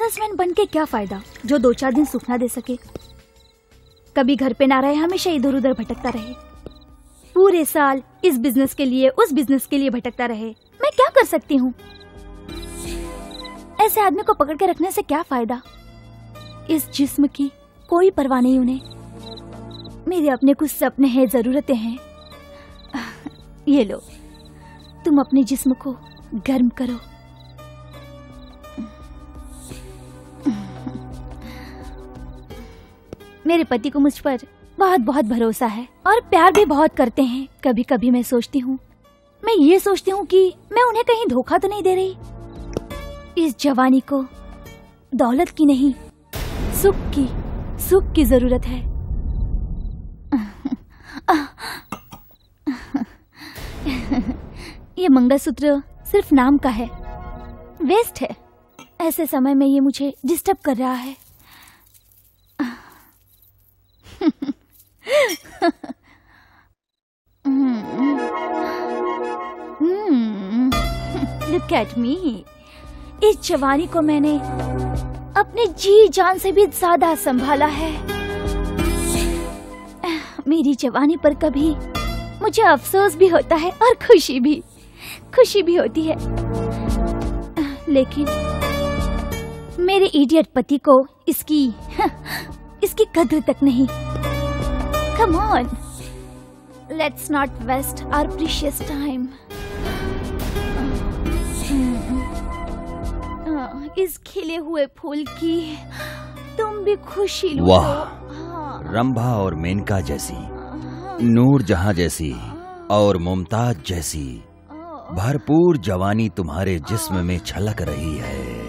Businessman बन के क्या फायदा जो 2-4 दिन सुख ना दे सके, कभी घर पे ना रहे, हमेशा इधर उधर भटकता रहे, पूरे साल इस बिजनेस के लिए उस बिजनेस के लिए भटकता रहे। मैं क्या कर सकती हूँ? ऐसे आदमी को पकड़ के रखने से क्या फायदा? इस जिस्म की कोई परवाह नहीं उन्हें। मेरे अपने कुछ सपने हैं, जरूरतें हैं। ये लो, तुम अपने जिस्म को गर्म करो। मेरे पति को मुझ पर बहुत बहुत भरोसा है और प्यार भी बहुत करते हैं। कभी कभी मैं सोचती हूँ कि मैं उन्हें कहीं धोखा तो नहीं दे रही। इस जवानी को दौलत की नहीं, सुख की जरूरत है। ये मंगलसूत्र सिर्फ नाम का है, वेस्ट है। ऐसे समय में ये मुझे डिस्टर्ब कर रहा है। Look at me. इस जवानी को मैंने अपने जी जान से भी ज्यादा संभाला है। मेरी जवानी पर कभी मुझे अफसोस भी होता है और खुशी भी होती है, लेकिन मेरे इडियट पति को इसकी कद्र तक नहीं। Come on, let's not waste our precious time. इस खिले हुए फूल की तुम भी खुशी लो। वाह, रंभा और मेनका जैसी, नूरजहां जैसी और मुमताज जैसी भरपूर जवानी तुम्हारे जिस्म में छलक रही है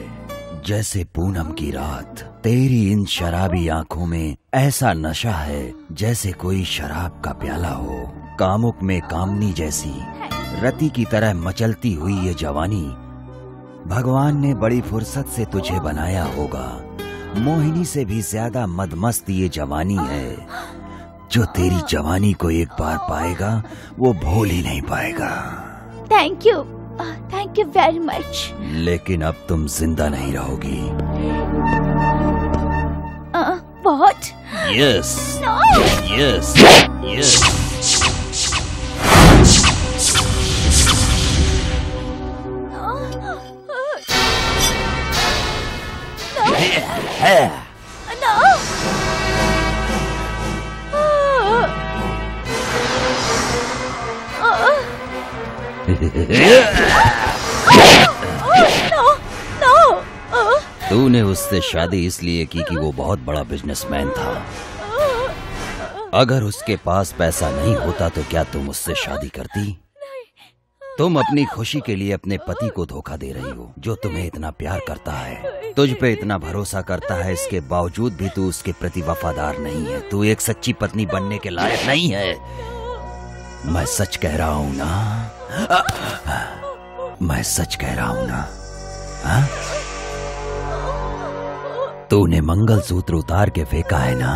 जैसे पूनम की रात। तेरी इन शराबी आंखों में ऐसा नशा है जैसे कोई शराब का प्याला हो। कामुक में कामनी जैसी रति की तरह मचलती हुई ये जवानी भगवान ने बड़ी फुर्सत से तुझे बनाया होगा। मोहिनी से भी ज्यादा मदमस्त ये जवानी है। जो तेरी जवानी को एक बार पाएगा वो भूल ही नहीं पाएगा। Thank you very much. लेकिन अब तुम जिंदा नहीं रहोगी। What? Yes. No. Yes. Yes. तूने उससे शादी इसलिए की कि वो बहुत बड़ा बिजनेसमैन था। अगर उसके पास पैसा नहीं होता तो क्या तुम उससे शादी करती? तुम अपनी खुशी के लिए अपने पति को धोखा दे रही हो, जो तुम्हें इतना प्यार करता है, तुझ पे इतना भरोसा करता है। इसके बावजूद भी तू उसके प्रति वफादार नहीं है। तू एक सच्ची पत्नी बनने के लायक नहीं है। मैं सच कह रहा हूँ ना? मैं सच कह रहा हूँ ना? हाँ? तूने मंगलसूत्र उतार के फेंका है ना?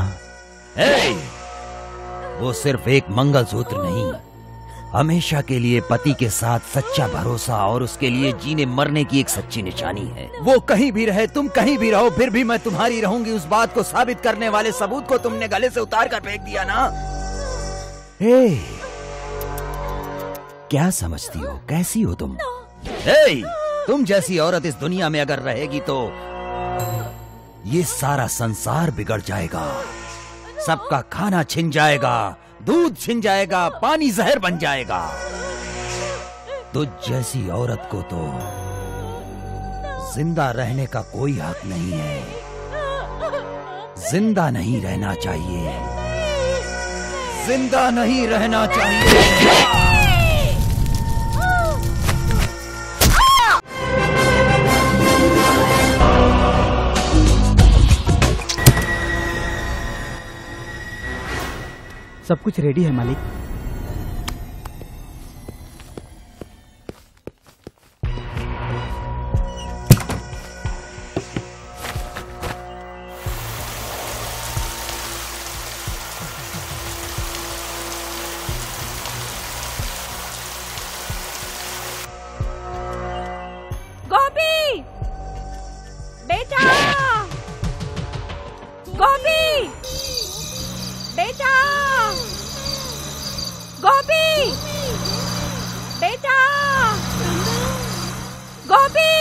वो सिर्फ एक मंगलसूत्र नहीं, हमेशा के लिए पति के साथ सच्चा भरोसा और उसके लिए जीने मरने की एक सच्ची निशानी है। वो कहीं भी रहे, तुम कहीं भी रहो, फिर भी मैं तुम्हारी रहूंगी। उस बात को साबित करने वाले सबूत को तुमने गले से उतार कर फेंक दिया ना? क्या समझती हो? कैसी हो तुम? तुम जैसी औरत इस दुनिया में अगर रहेगी तो ये सारा संसार बिगड़ जाएगा। सबका खाना छिन जाएगा, दूध छिन जाएगा, पानी जहर बन जाएगा। तुझ जैसी औरत को तो जिंदा रहने का कोई हक नहीं है। जिंदा नहीं रहना चाहिए, जिंदा नहीं रहना चाहिए। सब कुछ रेडी है मालिक। गोपी बेटा, बेटा, गोपी,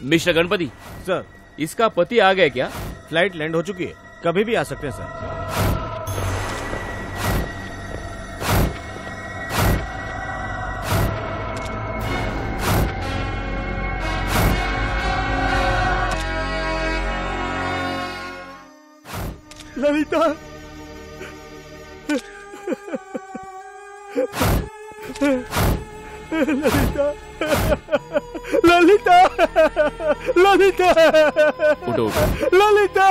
मिस्टर गणपति सर, इसका पति आ गया क्या? फ्लाइट लैंड हो चुकी है, कभी भी आ सकते हैं सर। ललिता, ललिता, ललिता, ललिता, उठो उठो। ललिता,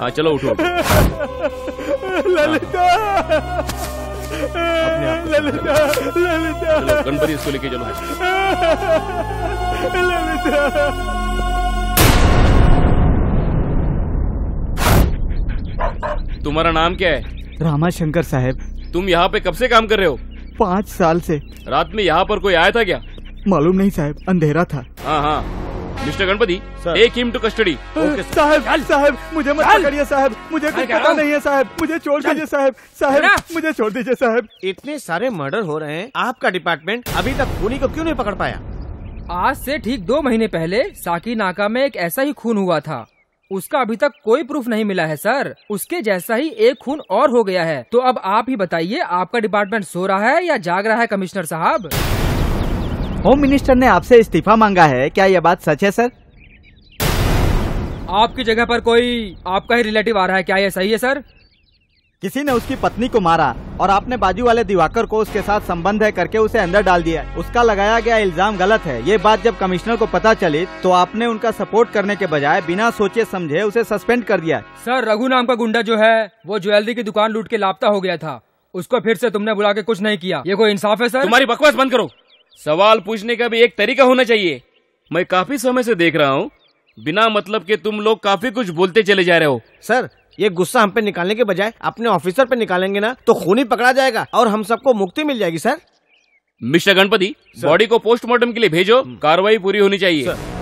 हाँ चलो उठो, उठो। ललिता, ललिता, ललिता, चलो गणपति इसको लेके चलो। ललिता। तुम्हारा नाम क्या है? रामाशंकर साहब। तुम यहाँ पे कब से काम कर रहे हो? 5 साल से। रात में यहाँ पर कोई आया था क्या? मालूम नहीं साहब, अंधेरा था। हाँ हाँ mister Ganapati, take him to custody. साहब, साहब मुझे मत पकड़िए साहब, मुझे कुछ पता नहीं है साहब, मुझे छोड़ दीजिए साहब, साहब मुझे छोड़ दीजिए साहब। इतने सारे मर्डर हो रहे हैं, आपका डिपार्टमेंट अभी तक खूनी को क्यों नहीं पकड़ पाया? आज से ठीक 2 महीने पहले साकी नाका में एक ऐसा ही खून हुआ था, उसका अभी तक कोई प्रूफ नहीं मिला है सर। उसके जैसा ही एक खून और हो गया है। तो अब आप ही बताइए, आपका डिपार्टमेंट सो रहा है या जाग रहा है कमिश्नर साहब? होम मिनिस्टर ने आपसे इस्तीफा मांगा है, क्या यह बात सच है सर? आपकी जगह पर कोई आपका ही रिलेटिव आ रहा है, क्या यह सही है सर? किसी ने उसकी पत्नी को मारा और आपने बाजू वाले दिवाकर को उसके साथ संबंध है करके उसे अंदर डाल दिया। उसका लगाया गया इल्जाम गलत है। ये बात जब कमिश्नर को पता चली तो आपने उनका सपोर्ट करने के बजाय बिना सोचे समझे उसे सस्पेंड कर दिया। सर रघु नाम का गुंडा जो है वो ज्वेलरी की दुकान लूट के लापता हो गया था, उसको फिर से तुमने बुला के कुछ नहीं किया, ये कोई इंसाफ है सर? तुम्हारी बकवास बंद करो। सवाल पूछने का भी एक तरीका होना चाहिए। मैं काफी समय से देख रहा हूँ, बिना मतलब के तुम लोग काफी कुछ बोलते चले जा रहे हो। सर, ये गुस्सा हम पे निकालने के बजाय अपने ऑफिसर पे निकालेंगे ना तो खूनी पकड़ा जाएगा और हम सबको मुक्ति मिल जाएगी सर। मिस्टर गणपति, बॉडी को पोस्टमार्टम के लिए भेजो, कार्रवाई पूरी होनी चाहिए। सर।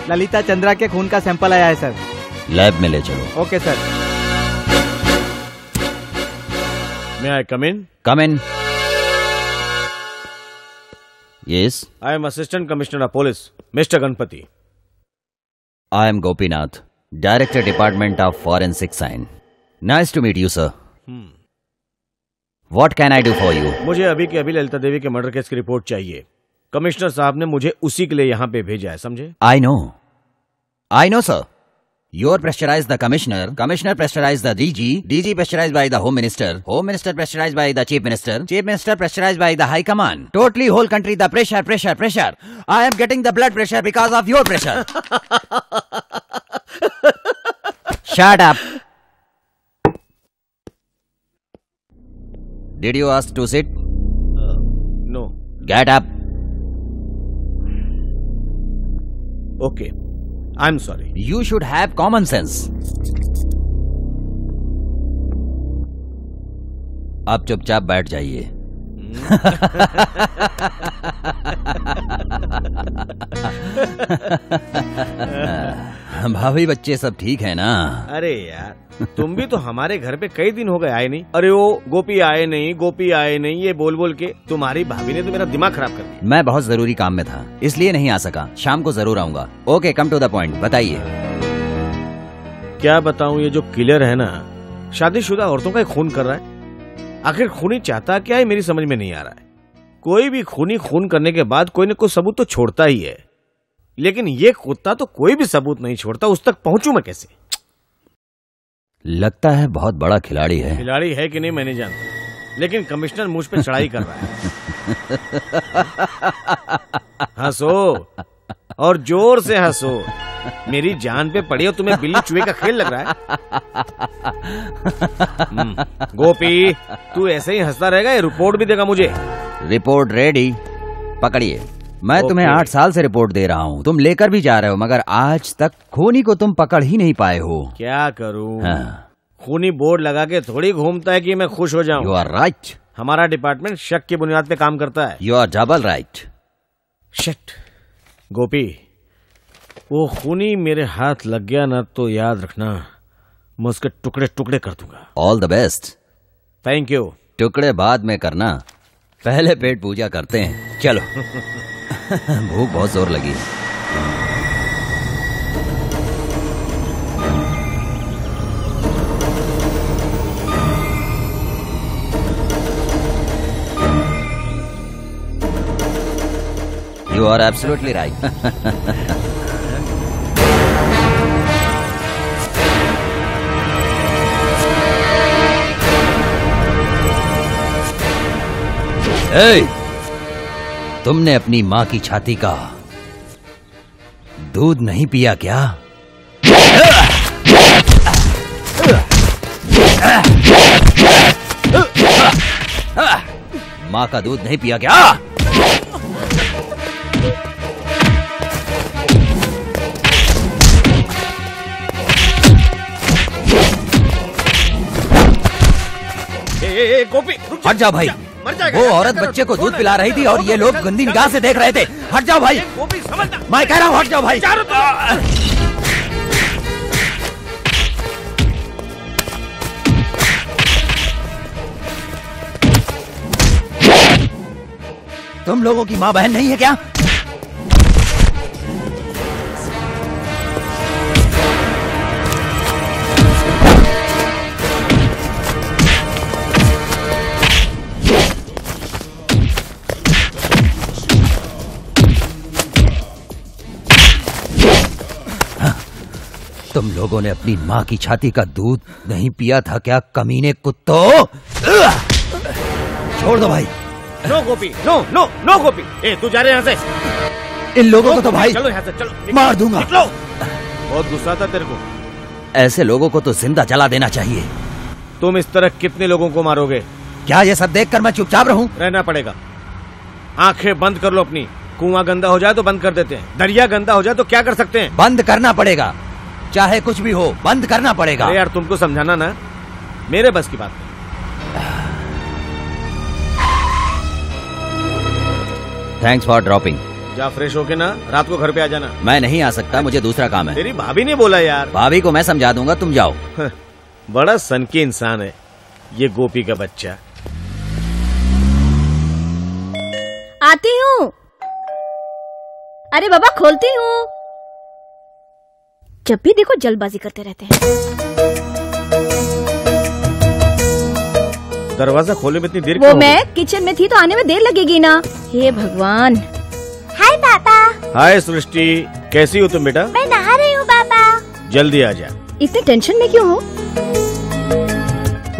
ललिता चंद्रा के खून का सैंपल आया है सर। लैब में ले चलो। Okay sir. May I come in? Come in. Yes. I am Assistant Commissioner of Police, Mr. Ganpati. I am Gopinath, Director Department of Forensic Science. Nice to meet you, sir. What can I do for you? मुझे अभी के अभी ललिता देवी के murder case की report चाहिए। Commissioner साहब ने मुझे उसी के लिए यहाँ पे भेजा है, समझे? I know, sir. You're pressurized the commissioner, commissioner pressurized the DG pressurized by the home minister pressurized by the chief minister pressurized by the high command. Totally whole country the pressure. I am getting the blood pressure because of your pressure. Shut up. Did you ask to sit? No. Get up. Okay. I'm sorry. You should have common sense. अब चुपचाप बैठ जाइए। भाभी बच्चे सब ठीक है ना? अरे यार तुम भी तो हमारे घर पे कई दिन हो गए आए नहीं। अरे वो गोपी आए नहीं, गोपी आए नहीं, ये बोल बोल के तुम्हारी भाभी ने तो मेरा दिमाग खराब कर दिया। मैं बहुत जरूरी काम में था इसलिए नहीं आ सका, शाम को जरूर आऊंगा। Okay, come to the point, बताइए। क्या बताऊं, ये जो किलर है ना, शादीशुदा औरतों का खून कर रहा है। आखिर खूनी चाहता क्या है मेरी समझ में नहीं आ रहा है। कोई भी खूनी खून करने के बाद कोई न कोई सबूत तो छोड़ता ही है, लेकिन ये कुत्ता तो कोई भी सबूत नहीं छोड़ता। उस तक पहुंचूं मैं कैसे? लगता है बहुत बड़ा खिलाड़ी है। खिलाड़ी है कि नहीं मैं नहीं जानता, लेकिन कमिश्नर मुझ पे चढ़ाई कर रहा है। हंसो और जोर से हंसो, मेरी जान पे पड़ी हो, तुम्हें बिल्ली चूहे का खेल लग रहा है। गोपी तू ऐसे ही हंसता रहेगा, ये रिपोर्ट भी देगा मुझे। रिपोर्ट रेडी, पकड़िए। मैं तुम्हें 8 साल से रिपोर्ट दे रहा हूँ, तुम लेकर भी जा रहे हो, मगर आज तक खूनी को तुम पकड़ ही नहीं पाए हो। क्या करूँ? हाँ। खूनी बोर्ड लगा के थोड़ी घूमता है कि मैं खुश हो जाऊं। You are right. हमारा डिपार्टमेंट शक की बुनियाद पे काम करता है। You are double right. Shit Gopi, वो खूनी मेरे हाथ लग गया ना तो याद रखना, मैं उसके टुकड़े टुकड़े कर दूंगा। All the best. Thank you. टुकड़े बाद में करना, पहले पेट पूजा करते हैं। चलो। भूख बहुत जोर लगी। You are absolutely right. Hey! तुमने अपनी माँ की छाती का दूध नहीं पिया क्या? माँ का दूध नहीं पिया क्या? गोपी हट जाओ भाई। वो औरत बच्चे को दूध पिला रही थी और ये लोग गंदी निगाह से देख रहे थे। हट जाओ भाई। गोपी समझना, मैं कह रहा हूँ हट जाओ भाई। तुम लोगों की माँ बहन नहीं है क्या? तुम लोगों ने अपनी माँ की छाती का दूध नहीं पिया था क्या, कमीने कुत्तों? छोड़ दो भाई। नो गोपी, नो नो नो गोपी। ए तू जा रहे यहाँ से? इन लोगों को तो भाई चलो यहाँ से, चलो मार दूंगा। निकलो। बहुत गुस्सा था तेरे को। ऐसे लोगों को तो जिंदा जला देना चाहिए। तुम इस तरह कितने लोगों को मारोगे? क्या ये सब देखकर मैं चुपचाप रहूं? रहना पड़ेगा। आंखें बंद कर लो अपनी। कुआं गंदा हो जाए तो बंद कर देते हैं, दरिया गंदा हो जाए तो क्या कर सकते हैं? बंद करना पड़ेगा, चाहे कुछ भी हो, बंद करना पड़ेगा। अरे यार तुमको समझाना ना मेरे बस की बात नहीं। Thanks for dropping. जा फ्रेश होके ना रात को घर पे आ जाना। मैं नहीं आ सकता, मुझे दूसरा काम है। तेरी भाभी ने बोला यार। भाभी को मैं समझा दूंगा, तुम जाओ। बड़ा सनकी इंसान है ये गोपी का बच्चा। आती हूँ। अरे बाबा खोलती हूँ। जब भी देखो जल्दबाजी करते रहते हैं। दरवाजा खोले में इतनी देर वो क्यों हो मैं गई? किचन में थी तो आने में देर लगेगी ना। हे भगवान। हाय पापा। हाय सृष्टि, कैसी हो तुम बेटा? मैं नहा रही हूँ पापा। जल्दी आ जा। इतने टेंशन में क्यों हो?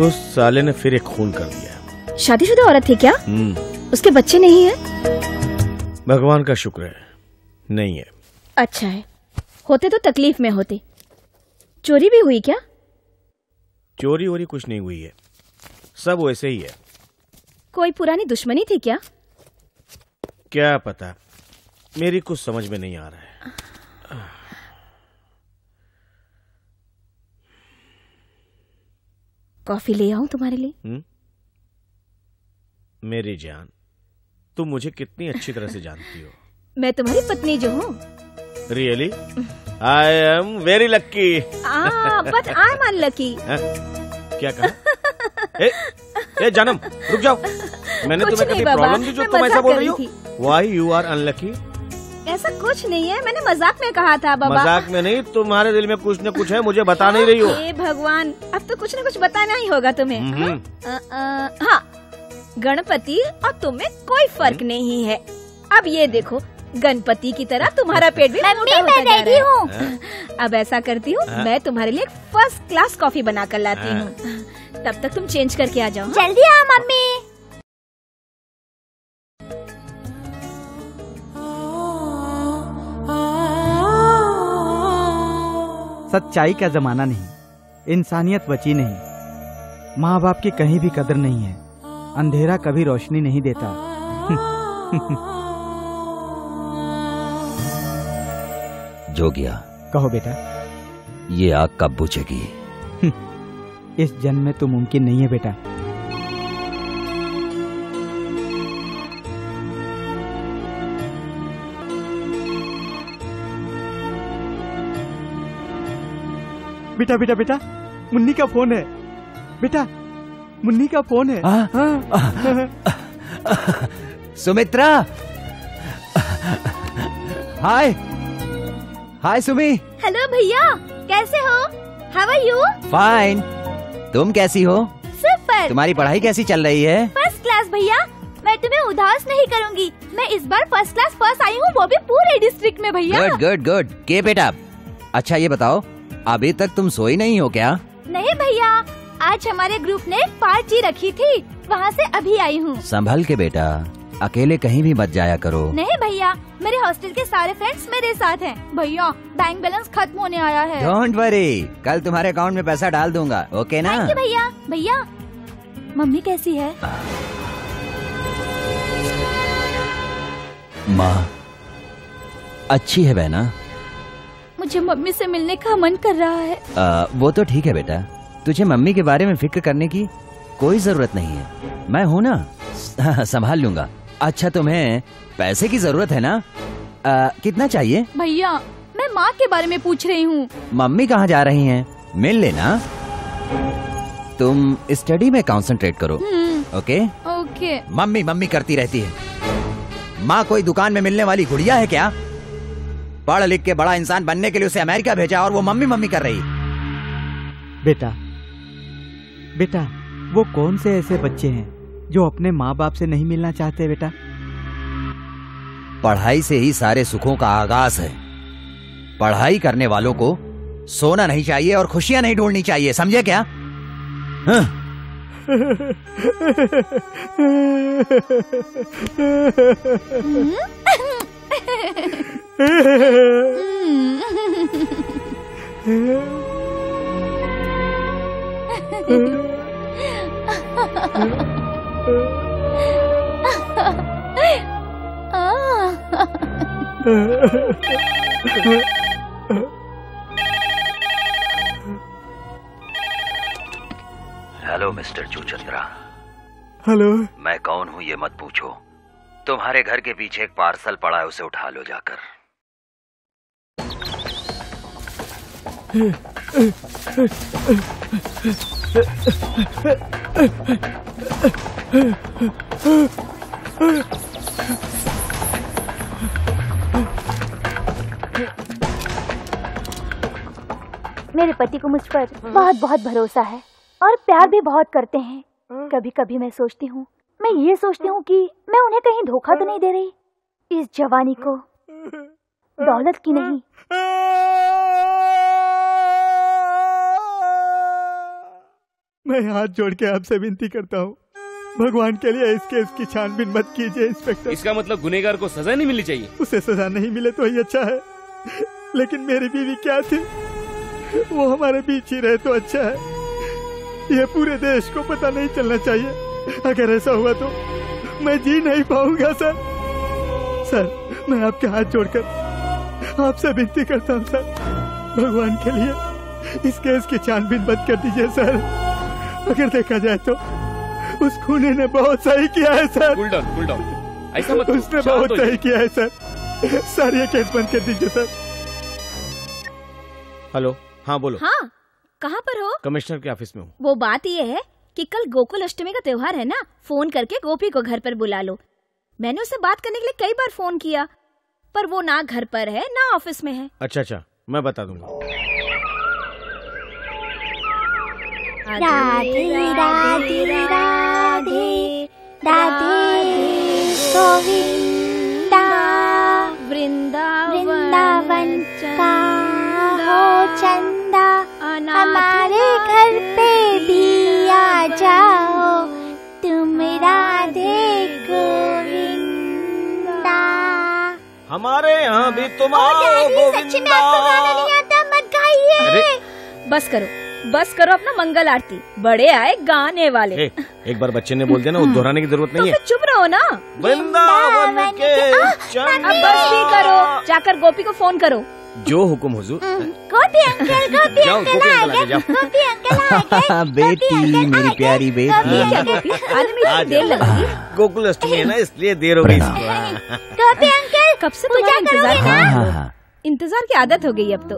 उस साले ने फिर एक खून कर दिया। शादीशुदा औरत थी क्या? उसके बच्चे नहीं है? भगवान का शुक्र है नहीं है। अच्छा है, होते तो तकलीफ में होते। चोरी भी हुई क्या? चोरी वोरी कुछ नहीं हुई है, सब वैसे ही है। कोई पुरानी दुश्मनी थी क्या? क्या पता, मेरी कुछ समझ में नहीं आ रहा है। कॉफी ले आऊं तुम्हारे लिए? मेरी जान, तुम मुझे कितनी अच्छी तरह से जानती हो। मैं तुम्हारी पत्नी जो हूँ। Really? I am very lucky. But I am unlucky. क्या कहा? ए जानम, रुक जाओ। मैंने कुछ तुम्हें नहीं कभी बाबा, प्रॉब्लम दी जो मैं तुम ऐसा मजाक बोल कर रही रही हो? Why you are unlucky? ऐसा कुछ नहीं है, मैंने मजाक में कहा था बाबा। मजाक में नहीं, तुम्हारे दिल में कुछ न कुछ है, मुझे बता नहीं रही हो। हे भगवान, अब तो कुछ न कुछ बताना ही होगा तुम्हें। हाँ, गणपति और तुम में कोई फर्क नहीं है। अब ये देखो, गणपति की तरह तुम्हारा पेट भी मोटा होता जा रहा है। अब ऐसा करती हूँ, मैं तुम्हारे लिए फर्स्ट क्लास कॉफी बना कर लाती हूँ। तब तक तुम चेंज करके आ जाओ। जल्दी आओ मम्मी। सच्चाई का जमाना नहीं, इंसानियत बची नहीं। माँ बाप की कहीं भी कदर नहीं है। अंधेरा कभी रोशनी नहीं देता। जोगिया, कहो बेटा। ये आग कब बुझेगी? इस जन्म में तो मुमकिन नहीं है बेटा। बेटा बेटा बेटा, मुन्नी का फोन है। बेटा, मुन्नी का फोन है। Sumitra, hi hi Sumi. Hello भैया, कैसे हो? How are you? फाइन। तुम कैसी हो? सुपर। तुम्हारी पढ़ाई कैसी चल रही है? फर्स्ट क्लास भैया। मैं तुम्हें उदास नहीं करूंगी। मैं इस बार फर्स्ट क्लास फर्स्ट आई हूँ, वो भी पूरे डिस्ट्रिक्ट में भैया। Good good good. के बेटा, अच्छा ये बताओ, अभी तक तुम सोई नहीं हो क्या? नहीं भैया, आज हमारे ग्रुप ने पार्टी रखी थी, वहाँ से अभी आई हूँ। संभल के बेटा, अकेले कहीं भी मत जाया करो। नहीं भैया, मेरे हॉस्टल के सारे फ्रेंड्स मेरे साथ हैं। भैया, बैंक बैलेंस खत्म होने आया है। डोंट वरी, कल तुम्हारे अकाउंट में पैसा डाल दूंगा, ओके ना? थैंक यू भैया। भैया, मम्मी कैसी है? माँ अच्छी है बहना। मुझे मम्मी से मिलने का मन कर रहा है। वो तो ठीक है बेटा, तुझे मम्मी के बारे में फिक्र करने की कोई जरूरत नहीं है। मैं हूँ ना, संभाल लूंगा। अच्छा, तुम्हें पैसे की जरूरत है ना? कितना चाहिए? भैया, मैं माँ के बारे में पूछ रही हूँ। मम्मी कहाँ जा रही हैं? मिल लेना। तुम स्टडी में कंसंट्रेट करो, ओके? ओके। मम्मी मम्मी करती रहती है। माँ कोई दुकान में मिलने वाली गुड़िया है क्या? पढ़ लिख के बड़ा इंसान बनने के लिए उसे अमेरिका भेजा और वो मम्मी मम्मी कर रही। बेटा बेटा, वो कौन से ऐसे बच्चे हैं जो अपने माँ बाप से नहीं मिलना चाहते? बेटा, पढ़ाई से ही सारे सुखों का आगाज है। पढ़ाई करने वालों को सोना नहीं चाहिए और खुशियां नहीं ढूंढनी चाहिए, समझे क्या? Hello mister Chuchandra. हेलो। मैं कौन हूँ ये मत पूछो। तुम्हारे घर के पीछे एक पार्सल पड़ा है, उसे उठा लो जाकर। मेरे पति को मुझ पर बहुत बहुत भरोसा है और प्यार भी बहुत करते हैं। कभी कभी मैं सोचती हूँ कि मैं उन्हें कहीं धोखा तो नहीं दे रही। इस जवानी को दौलत की नहीं। मैं हाथ जोड़ के आपसे विनती करता हूँ, भगवान के लिए इस केस की छानबीन मत कीजिए इंस्पेक्टर। इसका मतलब गुनहगार को सजा नहीं मिलनी चाहिए? उसे सजा नहीं मिले तो ही अच्छा है, लेकिन मेरी बीवी क्या थी, वो हमारे बीच ही रहे तो अच्छा है। ये पूरे देश को पता नहीं चलना चाहिए। अगर ऐसा हुआ तो मैं जी नहीं पाऊंगा सर। सर, मैं आपके हाथ जोड़कर आपसे विनती करता हूँ सर, भगवान के लिए इस केस की छानबीन मत कर दीजिए सर। अगर देखा जाए तो उस खूनी ने बहुत सही किया है सर। कूल डाउन, ऐसा मत। उसने बहुत सही किया है सर। सर, ये केस बंद कर दीजिए सर। हेलो, हाँ बोलो। हाँ, कहाँ पर हो? कमिश्नर के ऑफिस में हूँ। वो बात ये है कि कल गोकुल अष्टमी का त्योहार है ना, फोन करके गोपी को घर पर बुला लो। मैंने उससे बात करने के लिए कई बार फोन किया, पर वो ना घर पर है ना ऑफिस में है। अच्छा, मैं बता दूंगा। राधे राधे राधे राधे गोविंदा, वृंदावन का हो चंदा, हमारे घर पे भी आ जाओ तुम राधे गोविंदा। हमारे यहाँ भी तुम आओ गोविंदा। मत गाइए। अरे बस करो अपना मंगल आरती, बड़े आए गाने वाले। एक बार बच्चे ने बोल दिया ना, दोहराने की जरूरत नहीं है। तो चुप रहो ना। वृंदावन के अब बस भी करो, जाकर गोपी को फोन करो। जो हुकुम हुजूर। गोपी अंकल जाओ, गोपी अंकल आ गए। गोपी अंकल आ गए। बेटी, मेरी प्यारी बेटी। ये क्या गोपी, आने में इतनी देर लगेगी? गोकुल अष्टमी है ना, इसलिए देर हो गई। गोपी अंकल कब से तुम्हारा इंतजार करोगे ना? हाँ। इंतजार की आदत हो गई अब तो।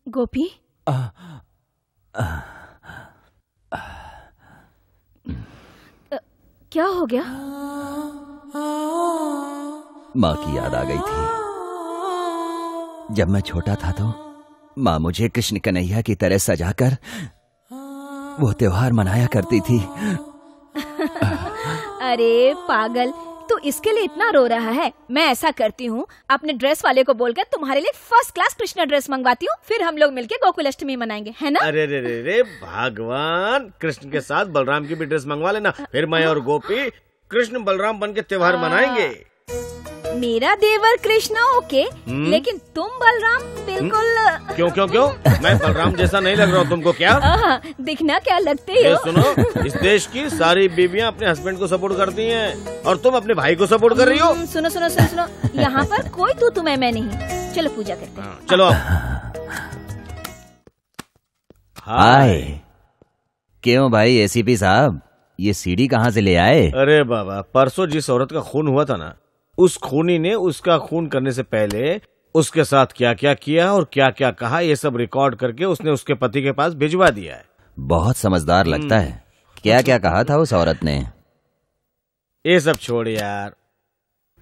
गोपी, क्या हो गया? माँ की याद आ गई थी। जब मैं छोटा था तो माँ मुझे कृष्ण कन्हैया की तरह सजाकर वो त्योहार मनाया करती थी। अरे पागल, तू इसके लिए इतना रो रहा है? मैं ऐसा करती हूँ, अपने ड्रेस वाले को बोलकर तुम्हारे लिए फर्स्ट क्लास कृष्ण ड्रेस मंगवाती हूँ, फिर हम लोग मिलके गोकुल अष्टमी मनाएंगे, है ना? अरे रे रे रे भगवान, कृष्ण के साथ बलराम की भी ड्रेस मंगवा लेना, फिर मैं और गोपी कृष्ण बलराम बन के त्योहार मनाएंगे। मेरा देवर कृष्ण ओके, लेकिन तुम बलराम बिल्कुल। क्यों? मैं बलराम जैसा नहीं लग रहा हूँ तुमको क्या? दिखना क्या लगते ये हो? सुनो, इस देश की सारी बीवियाँ अपने हस्बैंड को सपोर्ट करती हैं और तुम अपने भाई को सपोर्ट कर रही हो। सुनो, यहाँ पर कोई तू तुम्हें मैं नहीं। चलो पूजा करते हैं। चलो। हाय। क्यों भाई एसीपी साहब, ये सीडी कहाँ से ले आए? अरे बाबा, परसों जिस औरत का खून हुआ था ना, उस खूनी ने उसका खून करने से पहले उसके साथ क्या क्या किया और क्या क्या कहा, ये सब रिकॉर्ड करके उसने उसके पति के पास भिजवा दिया है। बहुत समझदार लगता है। क्या क्या कहा था उस औरत ने? ये सब छोड़ यार,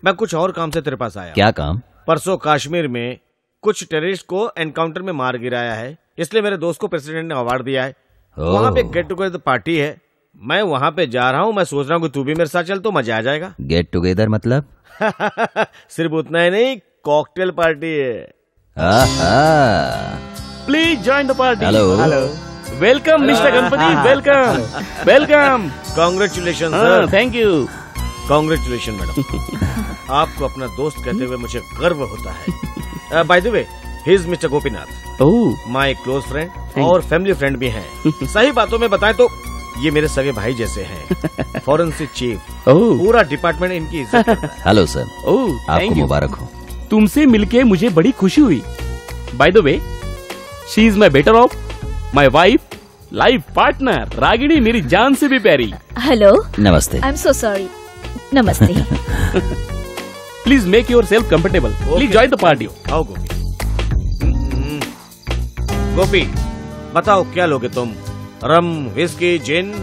मैं कुछ और काम से तेरे पास आया। क्या काम? परसों कश्मीर में कुछ टेररिस्ट को एनकाउंटर में मार गिराया है, इसलिए मेरे दोस्त को प्रेसिडेंट ने अवार्ड दिया है। वहाँ पे गेट टुगेदर पार्टी है, मैं वहाँ पे जा रहा हूँ। मैं सोच रहा हूँ कि तू भी मेरे साथ चल तो मजा आ जाएगा। गेट टुगेदर मतलब? सिर्फ उतना ही नहीं, कॉकटेल पार्टी है। Please join the party. Hello. Welcome mister Ganpati, welcome. Congratulation sir. Thank you. Congratulation madam. आपको अपना दोस्त कहते हुए मुझे गर्व होता है। Bye the way, he is mister Gopinath, my close friend और फैमिली फ्रेंड भी हैं। सही बातों में बताएं तो ये मेरे सगे भाई जैसे हैं। फॉरेंसिक चीफ, पूरा डिपार्टमेंट इनकी इज्जत करता है। Hello sir. आपको मुबारक हो। तुमसे मिलके मुझे बड़ी खुशी हुई। By the way, she is my better half, my wife, life partner, Ragini मेरी जान से भी प्यारी। हेलो। नमस्ते। I am so sorry. नमस्ते। Please make yourself comfortable. Please join the party. आओ गोपी। गोपी बताओ क्या लोगे तुम? Rum, whisky, gin?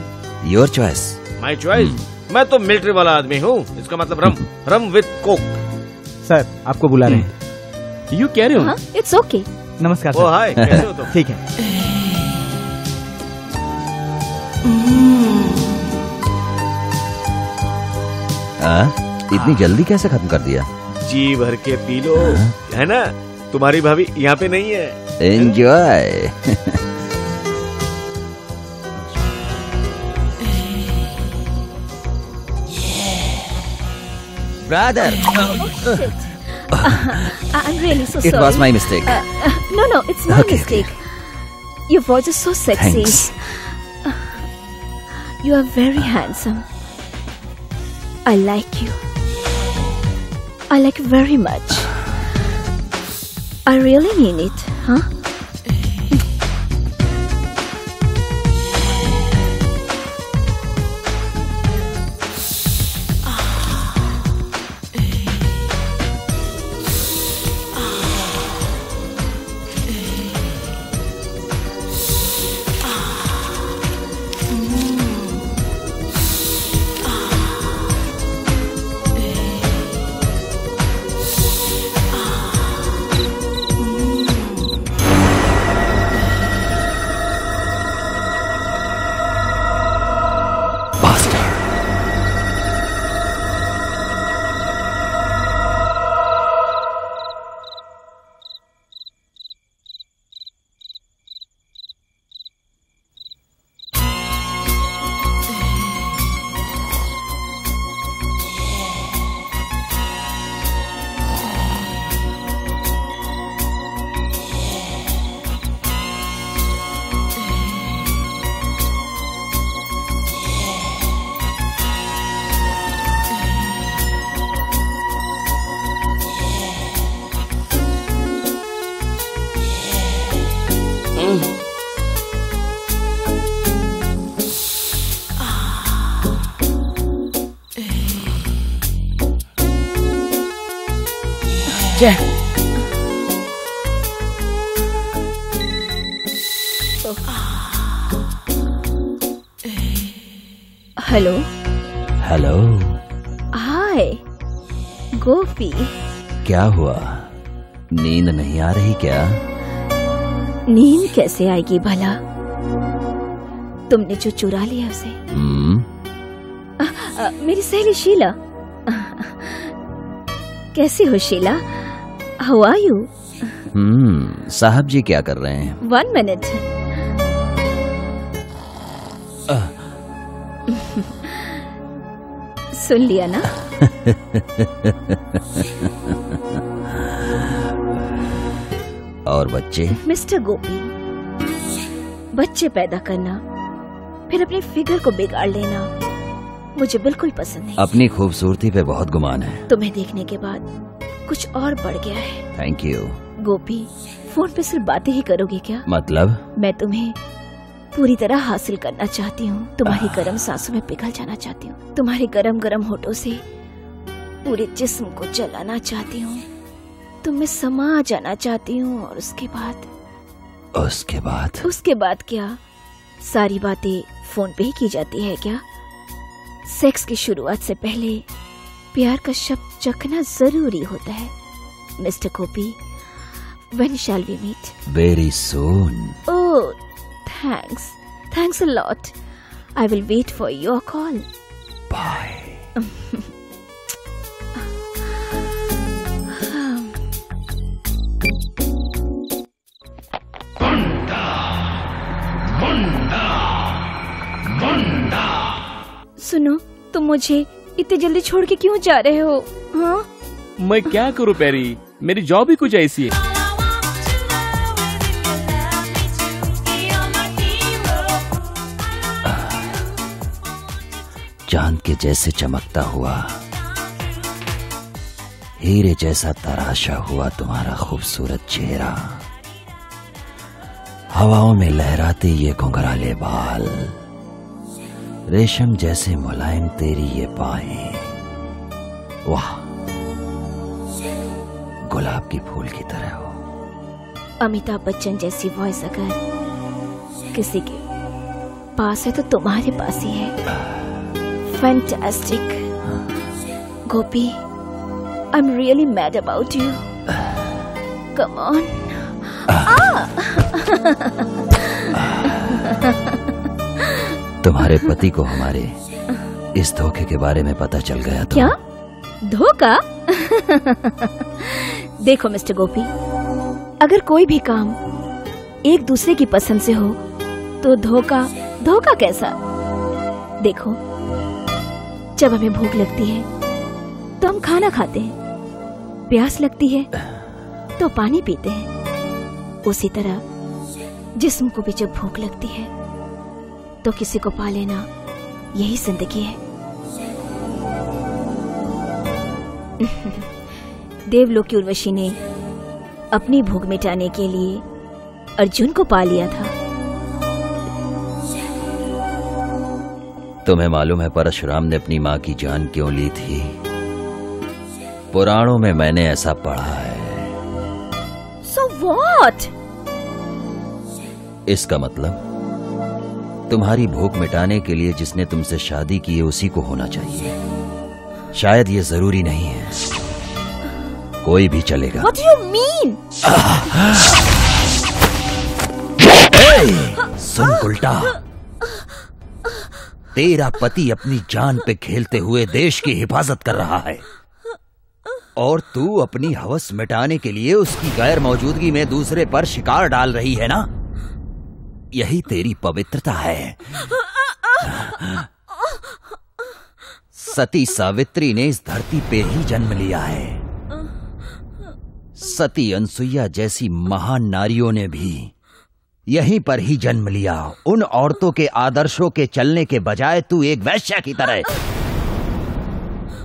Your choice. My choice? मैं तो मिलिट्री वाला आदमी हूँ, इसका मतलब रम विद कोक। सर आपको बुला रहे हैं। You carry on. It's okay. नमस्कार ओ हाय, कैसे हो तुम? ठीक है। इतनी जल्दी कैसे खत्म कर दिया? जी भर के पी लो, है ना? तुम्हारी भाभी यहाँ पे नहीं है। Enjoy. Brother. I'm really so sorry. It was my mistake. No, it's my Okay, mistake. Your voice is so sexy. Thanks. You are very handsome. I like you. I like you very much. I really mean it, huh? Hello hello. Hi Gopi. क्या हुआ, नींद नहीं आ रही क्या? नींद कैसे आएगी भला, तुमने जो चुरा लिया उसे। मेरी सहेली शीला। कैसी हो शीला? How are you? साहब जी क्या कर रहे हैं? 1 मिनट। सुन लिया ना? और बच्चे? मिस्टर गोपी, बच्चे पैदा करना फिर अपनी फिगर को बिगाड़ लेना मुझे बिल्कुल पसंद नहीं। अपनी खूबसूरती पे बहुत गुमान है। तुम्हें देखने के बाद कुछ और बढ़ गया है। Thank you. गोपी, फोन पे सिर्फ बातें ही करोगे क्या? मतलब? मैं तुम्हें पूरी तरह हासिल करना चाहती हूँ। तुम्हारी गर्म सांसों में पिघल जाना चाहती हूँ। तुम्हारे गरम गरम होठों से पूरे जिस्म को जलाना चाहती हूँ। तुम में समा जाना चाहती हूँ। और उसके बाद क्या? सारी बातें फोन पे ही की जाती है क्या? सेक्स की शुरुआत से पहले प्यार का शब्द चखना जरूरी होता है। Mister Gopi, when shall we meet? Very soon. Oh, thanks a lot. I will wait for your call. Bye. सुनो, तुम मुझे इतनी जल्दी छोड़ के क्यों जा रहे हो? हाँ? मैं क्या करूं पेरी, मेरी जॉब ही कुछ ऐसी है। चांद के जैसे चमकता हुआ, हीरे जैसा तराशा हुआ तुम्हारा खूबसूरत चेहरा, हवाओं में लहराते ये घुंघराले बाल, रेशम जैसे मुलायम तेरी ये बाहें, वाह, गुलाब की फूल की तरह हो। अमिताभ बच्चन जैसी वॉइस अगर किसी के पास है तो तुम्हारे पास ही है। Fantastic Gopi, I'm really mad about you. Come on. तुम्हारे पति को हमारे इस धोखे के बारे में पता चल गया तो? क्या धोखा? देखो मिस्टर गोपी, अगर कोई भी काम एक दूसरे की पसंद से हो तो धोखा कैसा? देखो, जब हमें भूख लगती है तो हम खाना खाते हैं, प्यास लगती है तो पानी पीते हैं। उसी तरह जिस्म को भी जब भूख लगती है तो किसी को पा लेना, यही जिंदगी है। देवलोक की उर्वशी ने अपनी भूख मिटाने के लिए अर्जुन को पा लिया था। तुम्हें मालूम है परशुराम ने अपनी माँ की जान क्यों ली थी? पुराणों में मैंने ऐसा पढ़ा है। So what? इसका मतलब तुम्हारी भूख मिटाने के लिए जिसने तुमसे शादी की है उसी को होना चाहिए। शायद ये जरूरी नहीं है, कोई भी चलेगा। What do you mean? सुन उल्टा, तेरा पति अपनी जान पे खेलते हुए देश की हिफाजत कर रहा है और तू अपनी हवस मिटाने के लिए उसकी गैर मौजूदगी में दूसरे पर शिकार डाल रही है ना? यही तेरी पवित्रता है। सती सावित्री ने इस धरती पे ही जन्म लिया है। सती अनसुईया जैसी महान नारियों ने भी यहीं पर ही जन्म लिया। उन औरतों के आदर्शों के चलने के बजाय तू एक वैश्या की तरह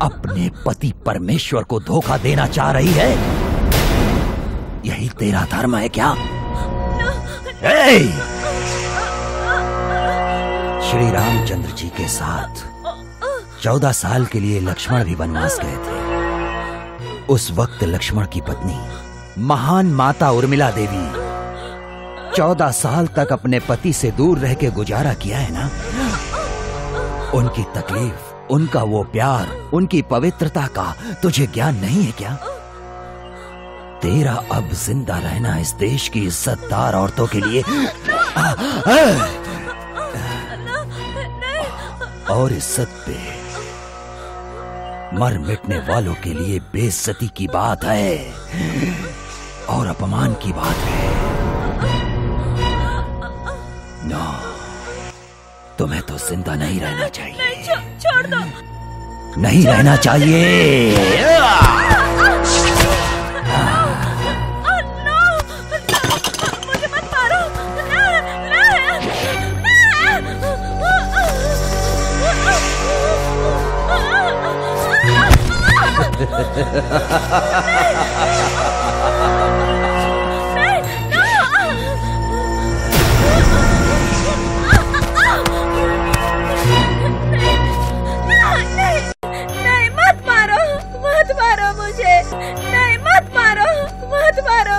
अपने पति परमेश्वर को धोखा देना चाह रही है। यही तेरा धर्म है क्या? श्री रामचंद्र जी के साथ 14 साल के लिए लक्ष्मण भी वनवास गए थे। उस वक्त लक्ष्मण की पत्नी महान माता उर्मिला देवी 14 साल तक अपने पति से दूर रह के गुजारा किया है ना? उनकी तकलीफ, उनका वो प्यार, उनकी पवित्रता का तुझे ज्ञान नहीं है क्या? तेरा अब जिंदा रहना इस देश की इज्जतदार औरतों के लिए और इज्जत पे मर मिटने वालों के लिए बेइज्जती की बात है और अपमान की बात है। नो, तुम्हें तो जिंदा नहीं रहना चाहिए। नहीं, छोड़ दो। नहीं रहना चाहिए। मुझे मत मारो।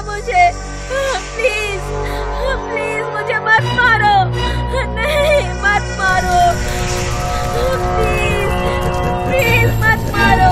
मुझे प्लीज प्लीज मुझे मत मारो। नहीं, मत मारो। प्लीज प्लीज मत मारो।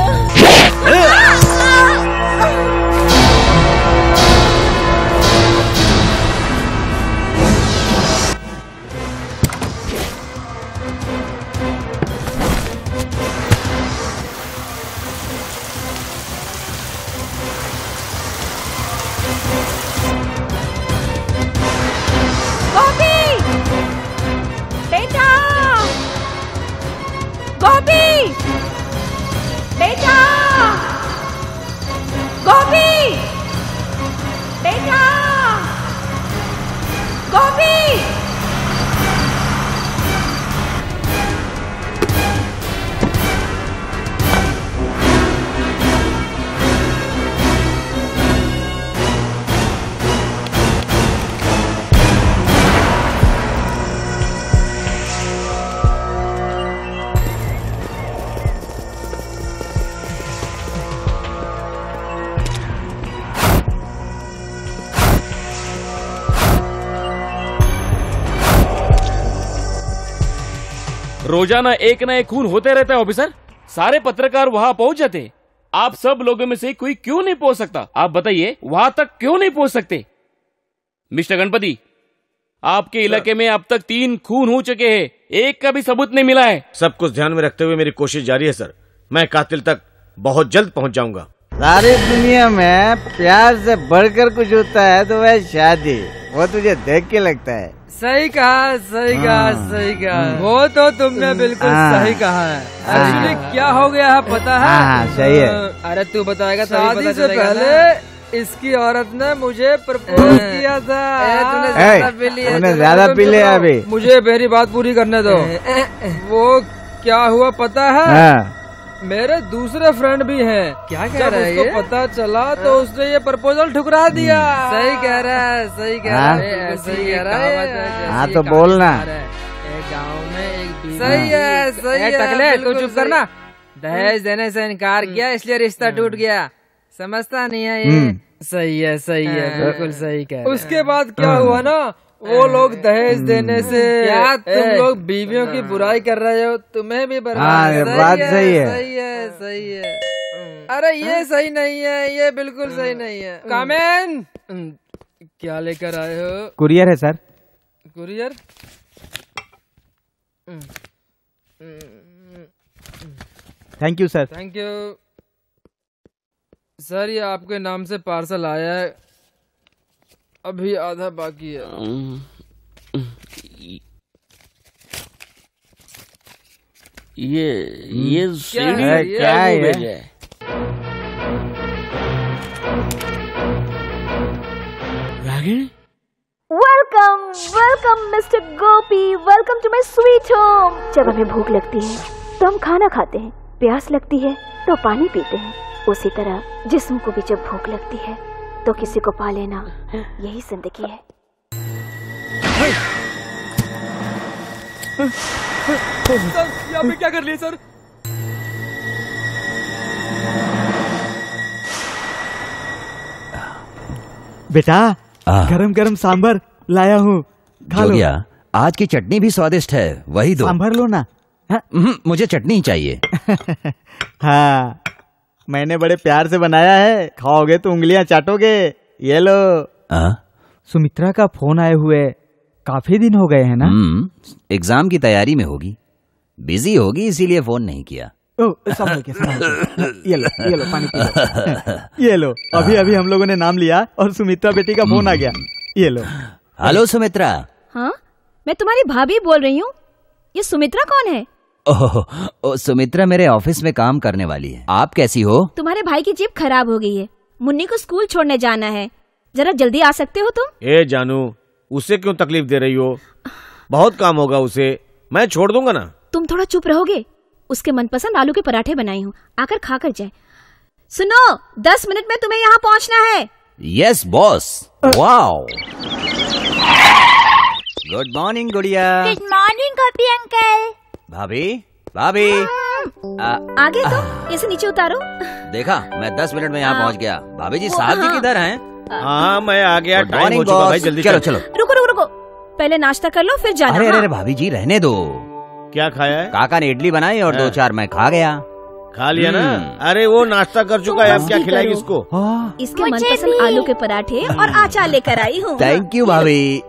रोजाना एक न एक खून होते रहता है ऑफिसर। सारे पत्रकार वहाँ पहुँच जाते। आप सब लोगों में से कोई क्यों नहीं पहुँच सकता? आप बताइए, वहाँ तक क्यों नहीं पहुँच सकते? मिस्टर गणपति, आपके इलाके में अब तक 3 खून हो चुके हैं, एक का भी सबूत नहीं मिला है। सब कुछ ध्यान में रखते हुए मेरी कोशिश जारी है सर। मैं कातिल तक बहुत जल्द पहुँच जाऊंगा। सारी दुनिया में प्यार से बढ़कर कुछ होता है तो वह शादी। वो तुझे देख के लगता है। सही कहा, सही कहा, सही कहा। वो तो तुमने बिल्कुल सही कहा है। एक्चुअली क्या हो गया है पता है? सही है। अरे तू बताएगा। शादी से पहले इसकी औरत ने मुझे प्रपोज किया था। तूने ज्यादा पी लिया अभी। मुझे मेरी बात पूरी करने दो। वो क्या हुआ पता है? मेरे दूसरे फ्रेंड भी हैं। क्या कह रहा है? उसको पता चला तो उसने ये प्रपोजल ठुकरा दिया। सही कह रहा है, सही कह रहा है, सही कह रहा है। हाँ तो बोलना। एक गाँव में एक सही है, सही है। टकले तू चुप करना। दहेज देने से इनकार किया इसलिए रिश्ता टूट गया। समझता नहीं है ये। सही है, सही है, बिल्कुल सही कह रहा है। उसके बाद क्या हुआ ना, वो लोग दहेज देने से क्या तुम लोग बीवियों की बुराई कर रहे हो, तुम्हें भी बर्बाद। बात सही है, सही है, सही है। अरे ये सही नहीं है, ये बिल्कुल सही नहीं है। कामेन, क्या लेकर आए हो? कुरियर है sir. Courier? Thank you sir. Thank you sir. ये आपके नाम से पार्सल आया है, अभी आधा बाकी है। ये सीढ़ी क्या है? Ragini, welcome welcome mister Gopi, welcome to my sweet home. जब हमें भूख लगती है तो हम खाना खाते हैं, प्यास लगती है तो पानी पीते हैं। उसी तरह जिस्म को भी जब भूख लगती है तो किसी को पा लेना, यही जिंदगी है। सर यहाँ पे क्या कर लिए सर? बेटा गरम गरम सांभर लाया हूँ, खा लो। जोगिया, आज की चटनी भी स्वादिष्ट है, वही दो। सांभर लो ना। मुझे चटनी ही चाहिए। हाँ, मैंने बड़े प्यार से बनाया है, खाओगे तो उंगलियां चाटोगे। ये लो। सुमित्रा का फोन आए हुए काफी दिन हो गए हैं ना? एग्जाम की तैयारी में होगी, बिजी होगी, इसीलिए फोन नहीं किया। संभल के। ये लो पानी पी लो। ये लो, अभी अभी हम लोगों ने नाम लिया और सुमित्रा बेटी का फोन आ गया। ये लो। हेलो सुमित्रा। हाँ, मैं तुम्हारी भाभी बोल रही हूँ। ये सुमित्रा कौन है? ओह, सुमित्रा मेरे ऑफिस में काम करने वाली है। आप कैसी हो? तुम्हारे भाई की जीप खराब हो गई है, मुन्नी को स्कूल छोड़ने जाना है, जरा जल्दी आ सकते हो तुम? ए जानू, उसे क्यों तकलीफ दे रही हो? बहुत काम होगा उसे, मैं छोड़ दूंगा ना। तुम थोड़ा चुप रहोगे? उसके मनपसंद आलू के पराठे बनाई हूँ, आकर खा कर जाए। सुनो, 10 मिनट में तुम्हें यहाँ पहुँचना है। Yes boss. Wow, good morning गुड़िया। गुड मॉर्निंग गोपी अंकल। भाभी, भाभी। आगे तो इसे नीचे उतारो। देखा, मैं 10 मिनट में यहाँ पहुँच गया। भाभी जी, साहब जी किधर हैं? हाँ, मैं आ गया। टाइम हो चुका भाई, जल्दी चलो चलो। रुको रुको रुको, पहले नाश्ता कर लो फिर जाना। अरे भाभी जी, रहने दो। क्या खाया है? काका ने इडली बनाई और 2-4 मैं खा गया। खा लिया ना? अरे वो नाश्ता कर चुका है, अब क्या खिलाएगी इसको? इसके मनपसंद आलू के पराठे और अचार लेकर आई हूँ। थैंक यू भाभी।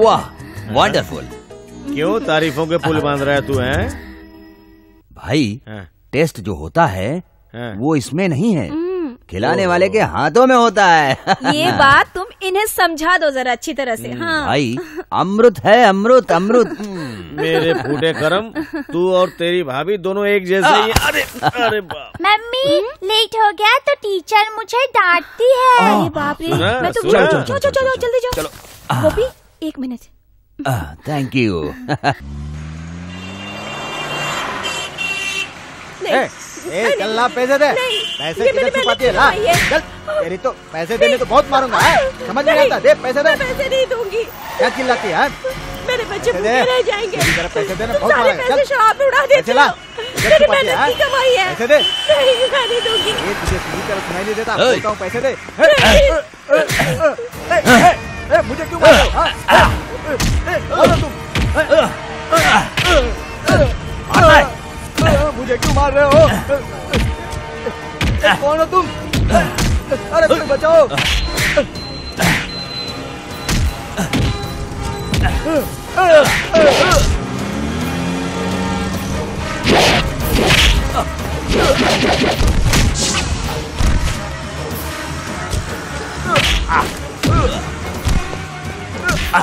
वाह, वंडरफुल। क्यों तारीफों के पुल बांध रहा है तू? है भाई, टेस्ट जो होता है वो इसमें नहीं है, खिलाने वाले के हाथों में होता है। ये बात तुम इन्हें समझा दो जरा अच्छी तरह से। हाँ भाई, अमृत है, अमृत अमृत। मेरे फूटे करम, तू और तेरी भाभी दोनों एक जैसे ही। अरे अरे बाप। मम्मी लेट हो गया तो टीचर मुझे डांटती है। अरे बाप रे, मैं तो चलो जल्दी जाओ। गोपी, 1 मिनट। Thank you. चल ला, पैसे दे। पैसे किधर छुपाती है? ला चल, तेरी तो पैसे देने तो बहुत मारूंगा। समझ नहीं आता? दे पैसे दे। पैसे नहीं दूंगी। क्या चिल्लाती है? मेरे बच्चे भूखे रह जाएंगे। पैसे देना, बहुत सारे मारेगा। पैसे शराब में उड़ा देती चला, हो। मेरी मेहनत की कमाई है। पैसे दे। नहीं, मैं नहीं दूंगी। ये तुझे पूरी तरह सुनाई नहीं देता? बोलता हूँ पैसे दे। मुझे क्यों मार रहे हो? बोलो तुम। मुझे क्यों मार रहे हो? कौन हो तुम? अरे मुझे बचाओ। ये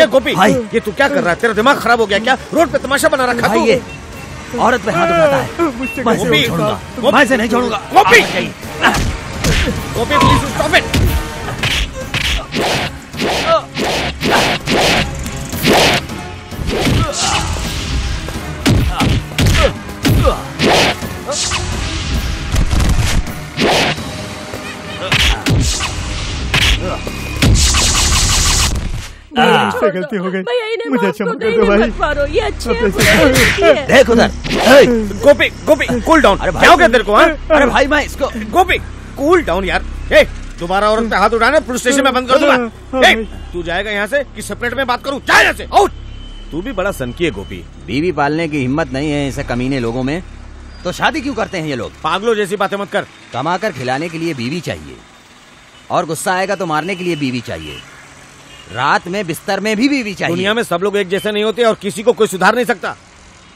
गोपी, ये तू क्या कर रहा है? तेरा दिमाग खराब हो गया क्या? रोड पे तमाशा बना रखा है। ये औरत पे हाथ उठाता है। मैं इसे नहीं छोड़ूंगा, मैं इसे नहीं छोड़ूंगा। गोपी, गोपी प्लीज स्टॉप इट। गलती हो गई, मुझे क्षमा कर दो भाई। मारो, ये अच्छी है। देख उधर। गोपी, गोपी कूल डाउन। क्या हो गया तेरे को? अरे भाई मैं इसको। गोपी कूल डाउन यार। दोबारा औरत पे हाथ उठाना पुलिस स्टेशन में बंद कर दूंगा। तू जाएगा यहाँ से कि सेपरेट में बात करूँ? जा यहाँ से, आउट। तू भी बड़ा सनकी है गोपी। बीवी पालने की हिम्मत नहीं है ऐसे कमीने लोगों में, तो शादी क्यों करते हैं ये लोग? पागलों जैसी बातें मत कर। कमाकर खिलाने के लिए बीवी चाहिए, और गुस्सा आएगा तो मारने के लिए बीवी चाहिए, रात में बिस्तर में भी बीवी चाहिए। दुनिया में सब लोग एक जैसे नहीं होते और किसी को कोई सुधार नहीं सकता।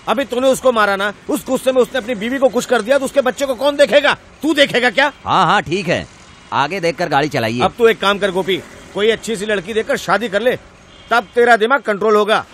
अभी तूने उसको मारा ना, उस गुस्से में उसने अपनी बीवी को कुछ कर दिया तो उसके बच्चे को कौन देखेगा? तू देखेगा क्या? हाँ हाँ ठीक है, आगे देखकर गाड़ी चलाइए। अब तू एक काम कर गोपी, कोई अच्छी सी लड़की देखकर शादी कर ले, तब तेरा दिमाग कंट्रोल होगा।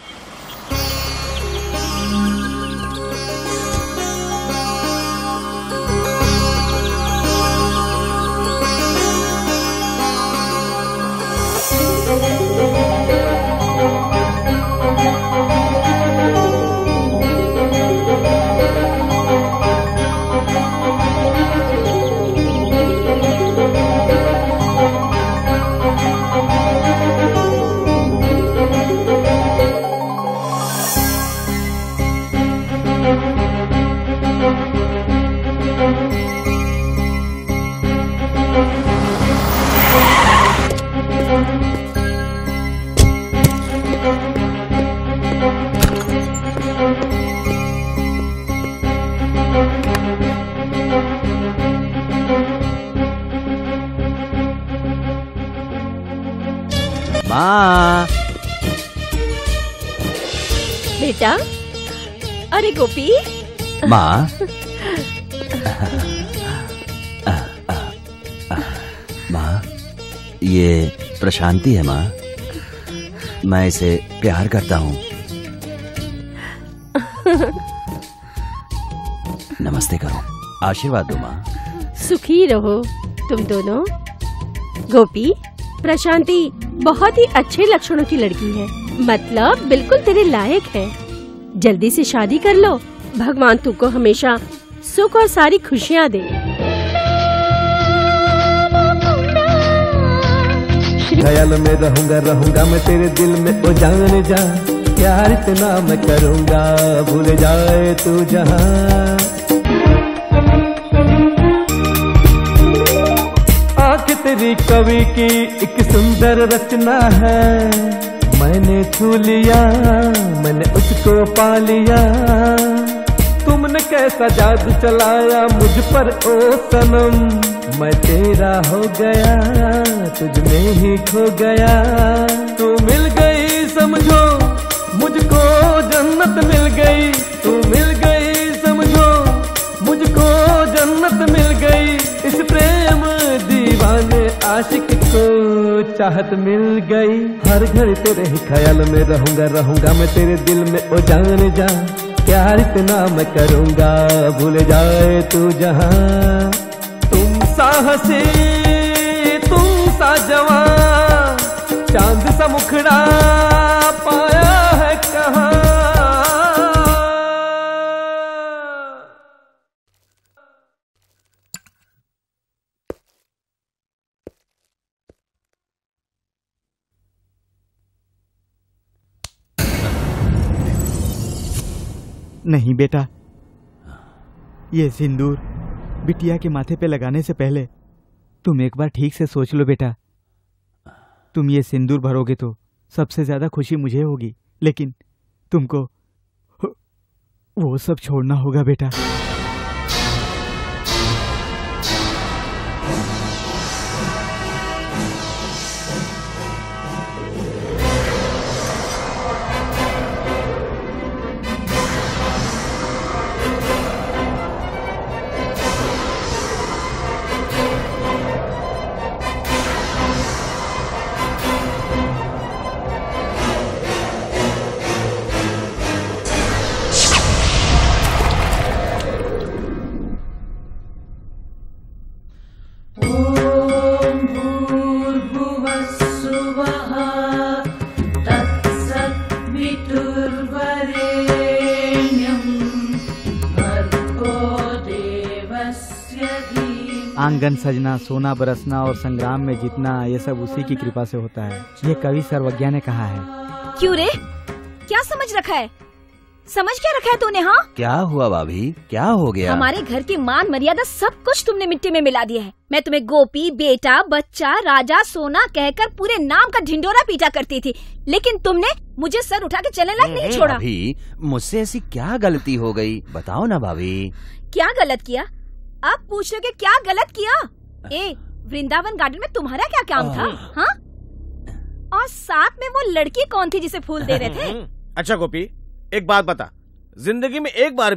माँ। बेटा, अरे गोपी। माँ। माँ, ये प्रशांति है माँ, मैं इसे प्यार करता हूँ। नमस्ते करो, आशीर्वाद दो माँ। सुखी रहो तुम दोनों। गोपी, प्रशांति बहुत ही अच्छे लक्षणों की लड़की है, मतलब बिल्कुल तेरे लायक है। जल्दी से शादी कर लो, भगवान तुमको हमेशा सुख और सारी खुशियाँ दे। ख्याल में रहूंगा रहूंगा मैं तेरे दिल में, ओ जान जा प्यार इतना मैं करूंगा, भूल जाए तू जहां। आंख तेरी कवि की एक सुंदर रचना है, मैंने छू लिया, मैंने उसको पा लिया। तुमने कैसा जादू चलाया मुझ पर ओ सनम, मैं तेरा हो गया, तुझ में ही खो गया। तू मिल गई समझो मुझको जन्नत मिल गई, तू मिल गई समझो मुझको जन्नत मिल गई। इस प्रेम दीवाने आशिक को चाहत मिल गई। हर घड़ी तेरे ही ख्याल में रहूंगा रहूंगा मैं तेरे दिल में, ओ जान जा प्यार इतना मैं करूंगा, भूल जाए तू जहां। तुम सा हंसी तुम सा जवां, चांद सा मुखड़ा पाया है कहाँ। नहीं बेटा, ये सिंदूर बिटिया के माथे पे लगाने से पहले तुम एक बार ठीक से सोच लो बेटा। तुम ये सिंदूर भरोगे तो सबसे ज्यादा खुशी मुझे होगी, लेकिन तुमको वो सब छोड़ना होगा बेटा। आंगन सजना, सोना बरसना और संग्राम में जीतना, ये सब उसी की कृपा से होता है। ये कवि सर्वज्ञ ने कहा है। क्यों रे, क्या समझ रखा है? समझ क्या रखा है तूने? हाँ, क्या हुआ भाभी, क्या हो गया? हमारे घर की मान मर्यादा सब कुछ तुमने मिट्टी में मिला दिया है। मैं तुम्हें गोपी, बेटा, बच्चा, राजा, सोना कहकर पूरे नाम का ढिंडोरा पीटा करती थी, लेकिन तुमने मुझे सर उठा के चलने लायक नहीं छोड़ा। भाभी, मुझसे ऐसी क्या गलती हो गई, बताओ ना भाभी। क्या गलत किया? अब पूछ रहे हो कि क्या गलत किया? वृंदावन गार्डन में तुम्हारा क्या काम था? हाँ, और साथ में वो लड़की कौन थी जिसे फूल दे रहे थे? अच्छा गोपी, एक बात बता, जिंदगी में एक बार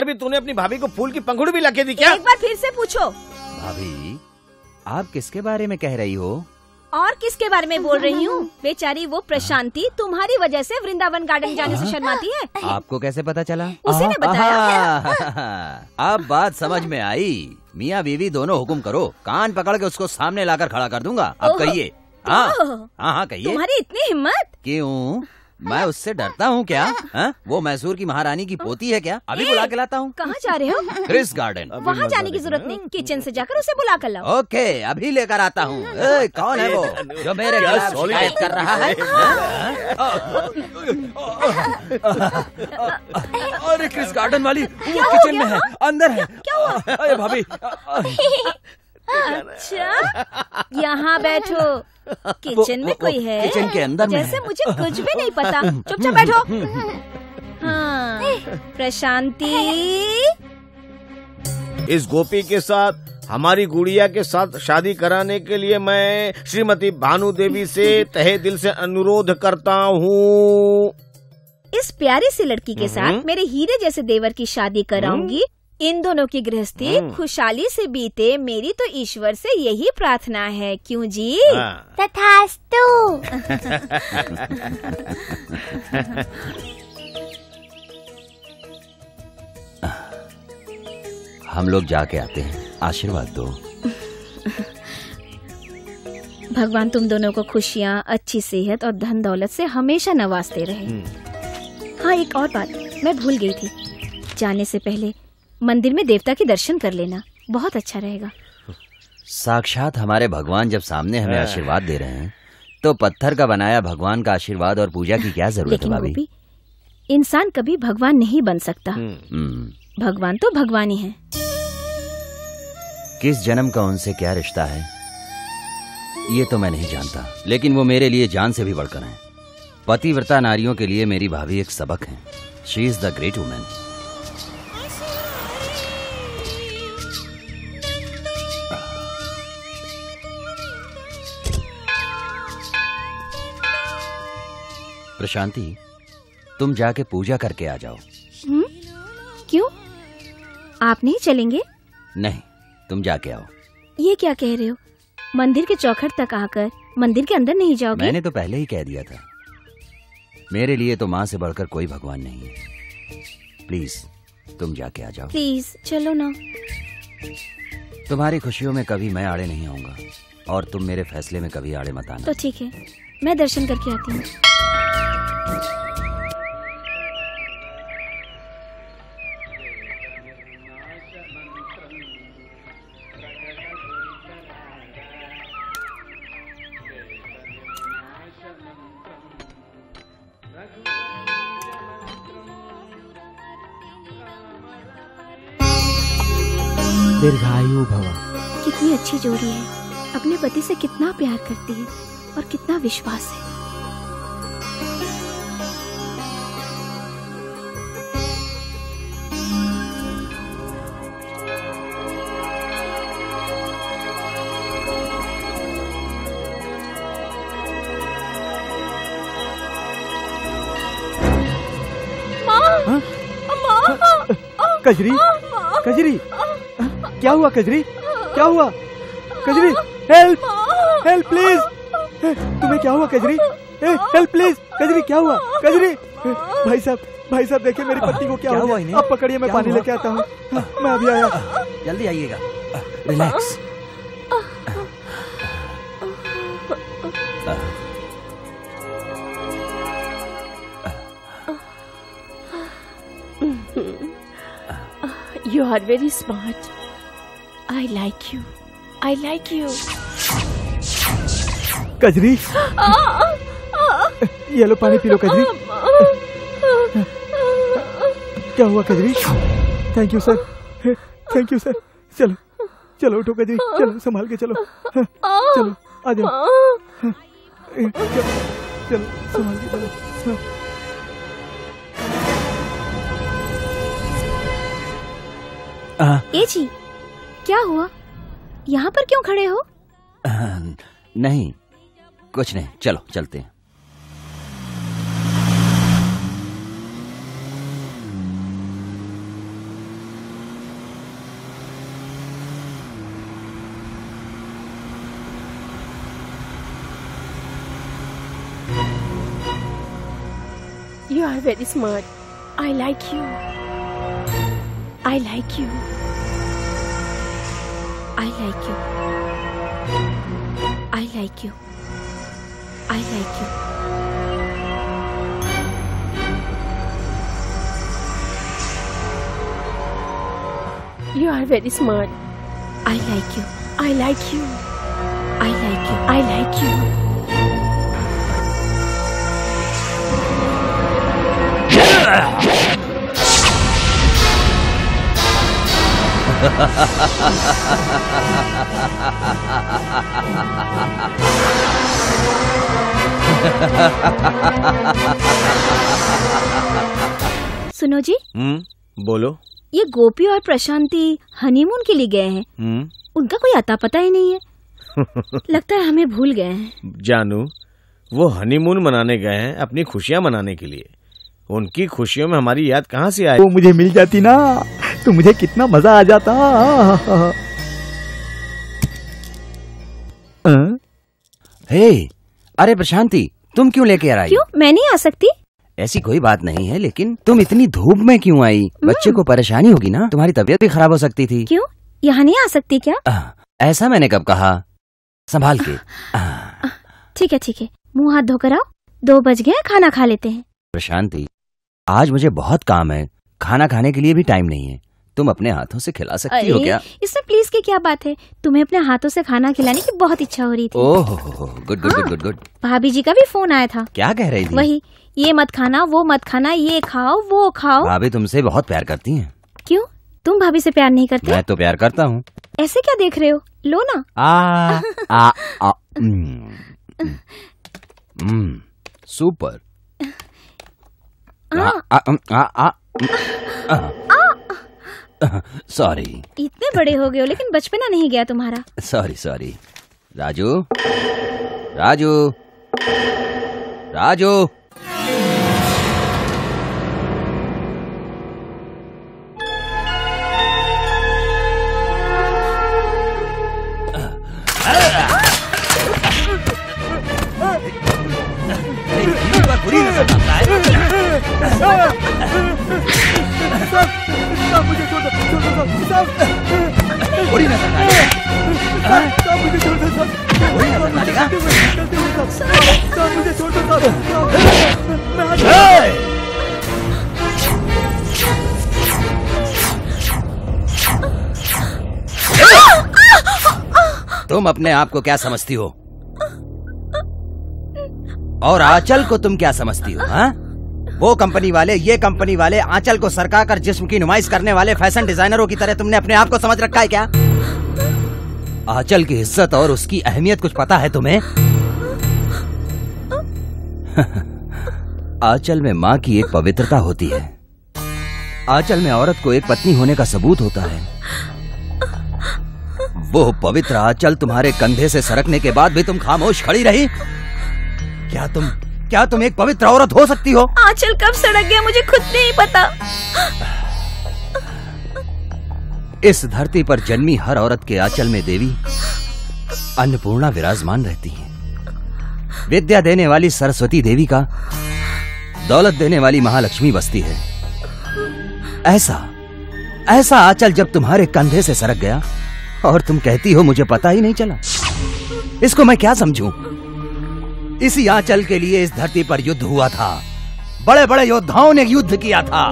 भी तूने अपनी भाभी को फूल की पंखुड़ी भी लाके दी क्या? एक बार फिर से पूछो। भाभी, आप किसके बारे में कह रही हो? और किसके बारे में बोल रही हूँ? बेचारी वो प्रशांति तुम्हारी वजह से वृंदावन गार्डन जाने से शर्माती है। आपको कैसे पता चला? उसी ने बताया। अब बात समझ में आई। मियाँ बीवी दोनों हुक्म करो, कान पकड़ के उसको सामने लाकर खड़ा कर दूंगा। अब कहिए। हाँ कहिए। तुम्हारी इतनी हिम्मत? क्यों, मैं उससे डरता हूँ क्या? वो मैसूर की महारानी की पोती है क्या? अभी बुला के लाता हूँ। कहाँ जा रहे हो? Chris garden. वहाँ जाने की जरूरत नहीं, किचन से जाकर उसे बुला कर लाओ। ओके, अभी लेकर आता हूँ। कौन है वो जो मेरे खिलाफ शिकायत कर रहा है? अरे क्रिस गार्डन वाली वो किचन में है, अंदर है। क्या हुआ? अरे भाभी। अच्छा, यहाँ बैठो। किचन में कोई है? किचन के अंदर में जैसे मुझे कुछ भी नहीं पता। चुपचाप बैठो। हाँ, प्रशांति। इस गोपी के साथ, हमारी गुड़िया के साथ शादी कराने के लिए मैं श्रीमती भानु देवी से तहे दिल से अनुरोध करता हूँ। इस प्यारी सी लड़की के साथ मेरे हीरे जैसे देवर की शादी कराऊंगी। इन दोनों की गृहस्थी खुशहाली से बीते, मेरी तो ईश्वर से यही प्रार्थना है। क्यों जी? तथास्तु। हम लोग जाके आते हैं, आशीर्वाद दो। भगवान तुम दोनों को खुशियाँ, अच्छी सेहत और धन दौलत से हमेशा नवाजते रहे। हाँ, एक और बात मैं भूल गई थी, जाने से पहले मंदिर में देवता के दर्शन कर लेना, बहुत अच्छा रहेगा। साक्षात हमारे भगवान जब सामने हमें आशीर्वाद दे रहे हैं, तो पत्थर का बनाया भगवान का आशीर्वाद और पूजा की क्या जरूरत है भाभी? इंसान कभी भगवान नहीं बन सकता। भगवान तो भगवान ही है। किस जन्म का उनसे क्या रिश्ता है ये तो मैं नहीं जानता, लेकिन वो मेरे लिए जान से भी बढ़कर हैं। पतिव्रता नारियों के लिए मेरी भाभी एक सबक है। She is the great women. Prashanti, तुम जाके पूजा करके आ जाओ। क्यों, आप नहीं चलेंगे? नहीं, तुम जाके आओ। ये क्या कह रहे हो? मंदिर के चौखट तक आकर मंदिर के अंदर नहीं जाओगे? मैंने तो पहले ही कह दिया था, मेरे लिए तो माँ से बढ़कर कोई भगवान नहीं है। प्लीज तुम जाके आ जाओ। प्लीज चलो ना। तुम्हारी खुशियों में कभी मैं आड़े नहीं आऊंगा, और तुम मेरे फैसले में कभी आड़े मत आना। तो ठीक है, मैं दर्शन करके आती हूँ। दीर्घायु भव। कितनी अच्छी जोड़ी है, अपने पति से कितना प्यार करती है और कितना विश्वास है। कजरी, कजरी, क्या हुआ कजरी? क्या हुआ कजरी? Help, help please. तुम्हें क्या हुआ कजरी? Help please. कजरी क्या हुआ? कजरी, भाई साहब देखिए मेरी पत्नी को क्या हुआ? आप पकड़िए, मैं पानी लेके आता हूँ। मैं अभी आया। जल्दी आइएगा। Relax. You are very smart. I like you. I like you. Kajri, ये लो पानी पी लो कजरी। क्या हुआ Kajri? Thank you sir, thank you sir. चलो चलो उठो कजरी, चलो संभाल के चलो, चलो आ जाओ, चलो संभाल के चलो। ए जी, क्या हुआ? यहाँ पर क्यों खड़े हो? नहीं कुछ नहीं, चलो चलते हैं। You are very smart. I like you. I like you. I like you. I like you. I like you. You are very smart. I like you. I like you. I like you. I like you. सुनो जी, बोलो। ये गोपी और Prashanti honeymoon के लिए गए हैं। उनका कोई अता पता ही नहीं है। लगता है हमें भूल गए हैं। जानू, वो हनीमून मनाने गए हैं अपनी खुशियाँ मनाने के लिए। उनकी खुशियों में हमारी याद कहाँ से आई? वो मुझे मिल जाती ना तो मुझे कितना मजा आ जाता। हे, अरे प्रशांति, तुम क्यों लेके आ रही? क्यों, मैं नहीं आ सकती? ऐसी कोई बात नहीं है, लेकिन तुम इतनी धूप में क्यों आई? बच्चे को परेशानी होगी ना, तुम्हारी तबीयत भी खराब हो सकती थी। क्यों, यहाँ नहीं आ सकती क्या? ऐसा मैंने कब कहा, संभाल के। ठीक है ठीक है, मुंह हाथ धोकर आओ, 2 बज गए, खाना खा लेते हैं। प्रशांति, आज मुझे बहुत काम है, खाना खाने के लिए भी टाइम नहीं है। तुम अपने हाथों से खिला सकती हो क्या? इसमें प्लीज की क्या बात है? तुम्हें अपने हाथों से खाना खिलाने की बहुत इच्छा हो रही थी। Oh, good good good good good. भाभी जी का भी फोन आया था। क्या कह रही थी? वही, ये मत खाना, वो मत खाना, ये खाओ वो खाओ। भाभी तुमसे बहुत प्यार करती हैं। क्यों, तुम भाभी से प्यार नहीं करते? मैं तो प्यार करता हूँ। ऐसे क्या देख रहे हो, लो ना। सुपर। सॉरी। इतने बड़े हो गए हो लेकिन बचपना नहीं गया तुम्हारा। Sorry sorry. राजू, राजू, राजू। बुरी नजर आता है। मुझे छोड़ दो, बुरी नजर मुझे छोड़ दो, बुरी नजर मुझे छोड़ दो। तुम अपने आप को क्या समझती हो? और आंचल को तुम क्या समझती हो? हाँ? वो कंपनी वाले, ये कंपनी वाले आंचल को सरका कर जिस्म की नुमाइश करने वाले फैशन डिजाइनरों की तरह तुमने अपने आप को समझ रखा है क्या? आंचल की इज्जत और उसकी अहमियत कुछ पता है तुम्हें? आंचल में माँ की एक पवित्रता होती है। आंचल में औरत को एक पत्नी होने का सबूत होता है। वो पवित्र आंचल तुम्हारे कंधे से सरकने के बाद भी तुम खामोश खड़ी रही? क्या तुम एक पवित्र औरत हो सकती हो? आंचल कब सड़क गया मुझे खुद नहीं पता। इस धरती पर जन्मी हर औरत के आंचल में देवी अन्नपूर्णा विराजमान रहती है। विद्या देने वाली सरस्वती देवी का दौलत देने वाली महालक्ष्मी बसती है। ऐसा आंचल जब तुम्हारे कंधे से सरक गया और तुम कहती हो मुझे पता ही नहीं चला, इसको मैं क्या समझूं? इसी आंचल के लिए इस धरती पर युद्ध हुआ था। बड़े बड़े योद्धाओं ने युद्ध किया था।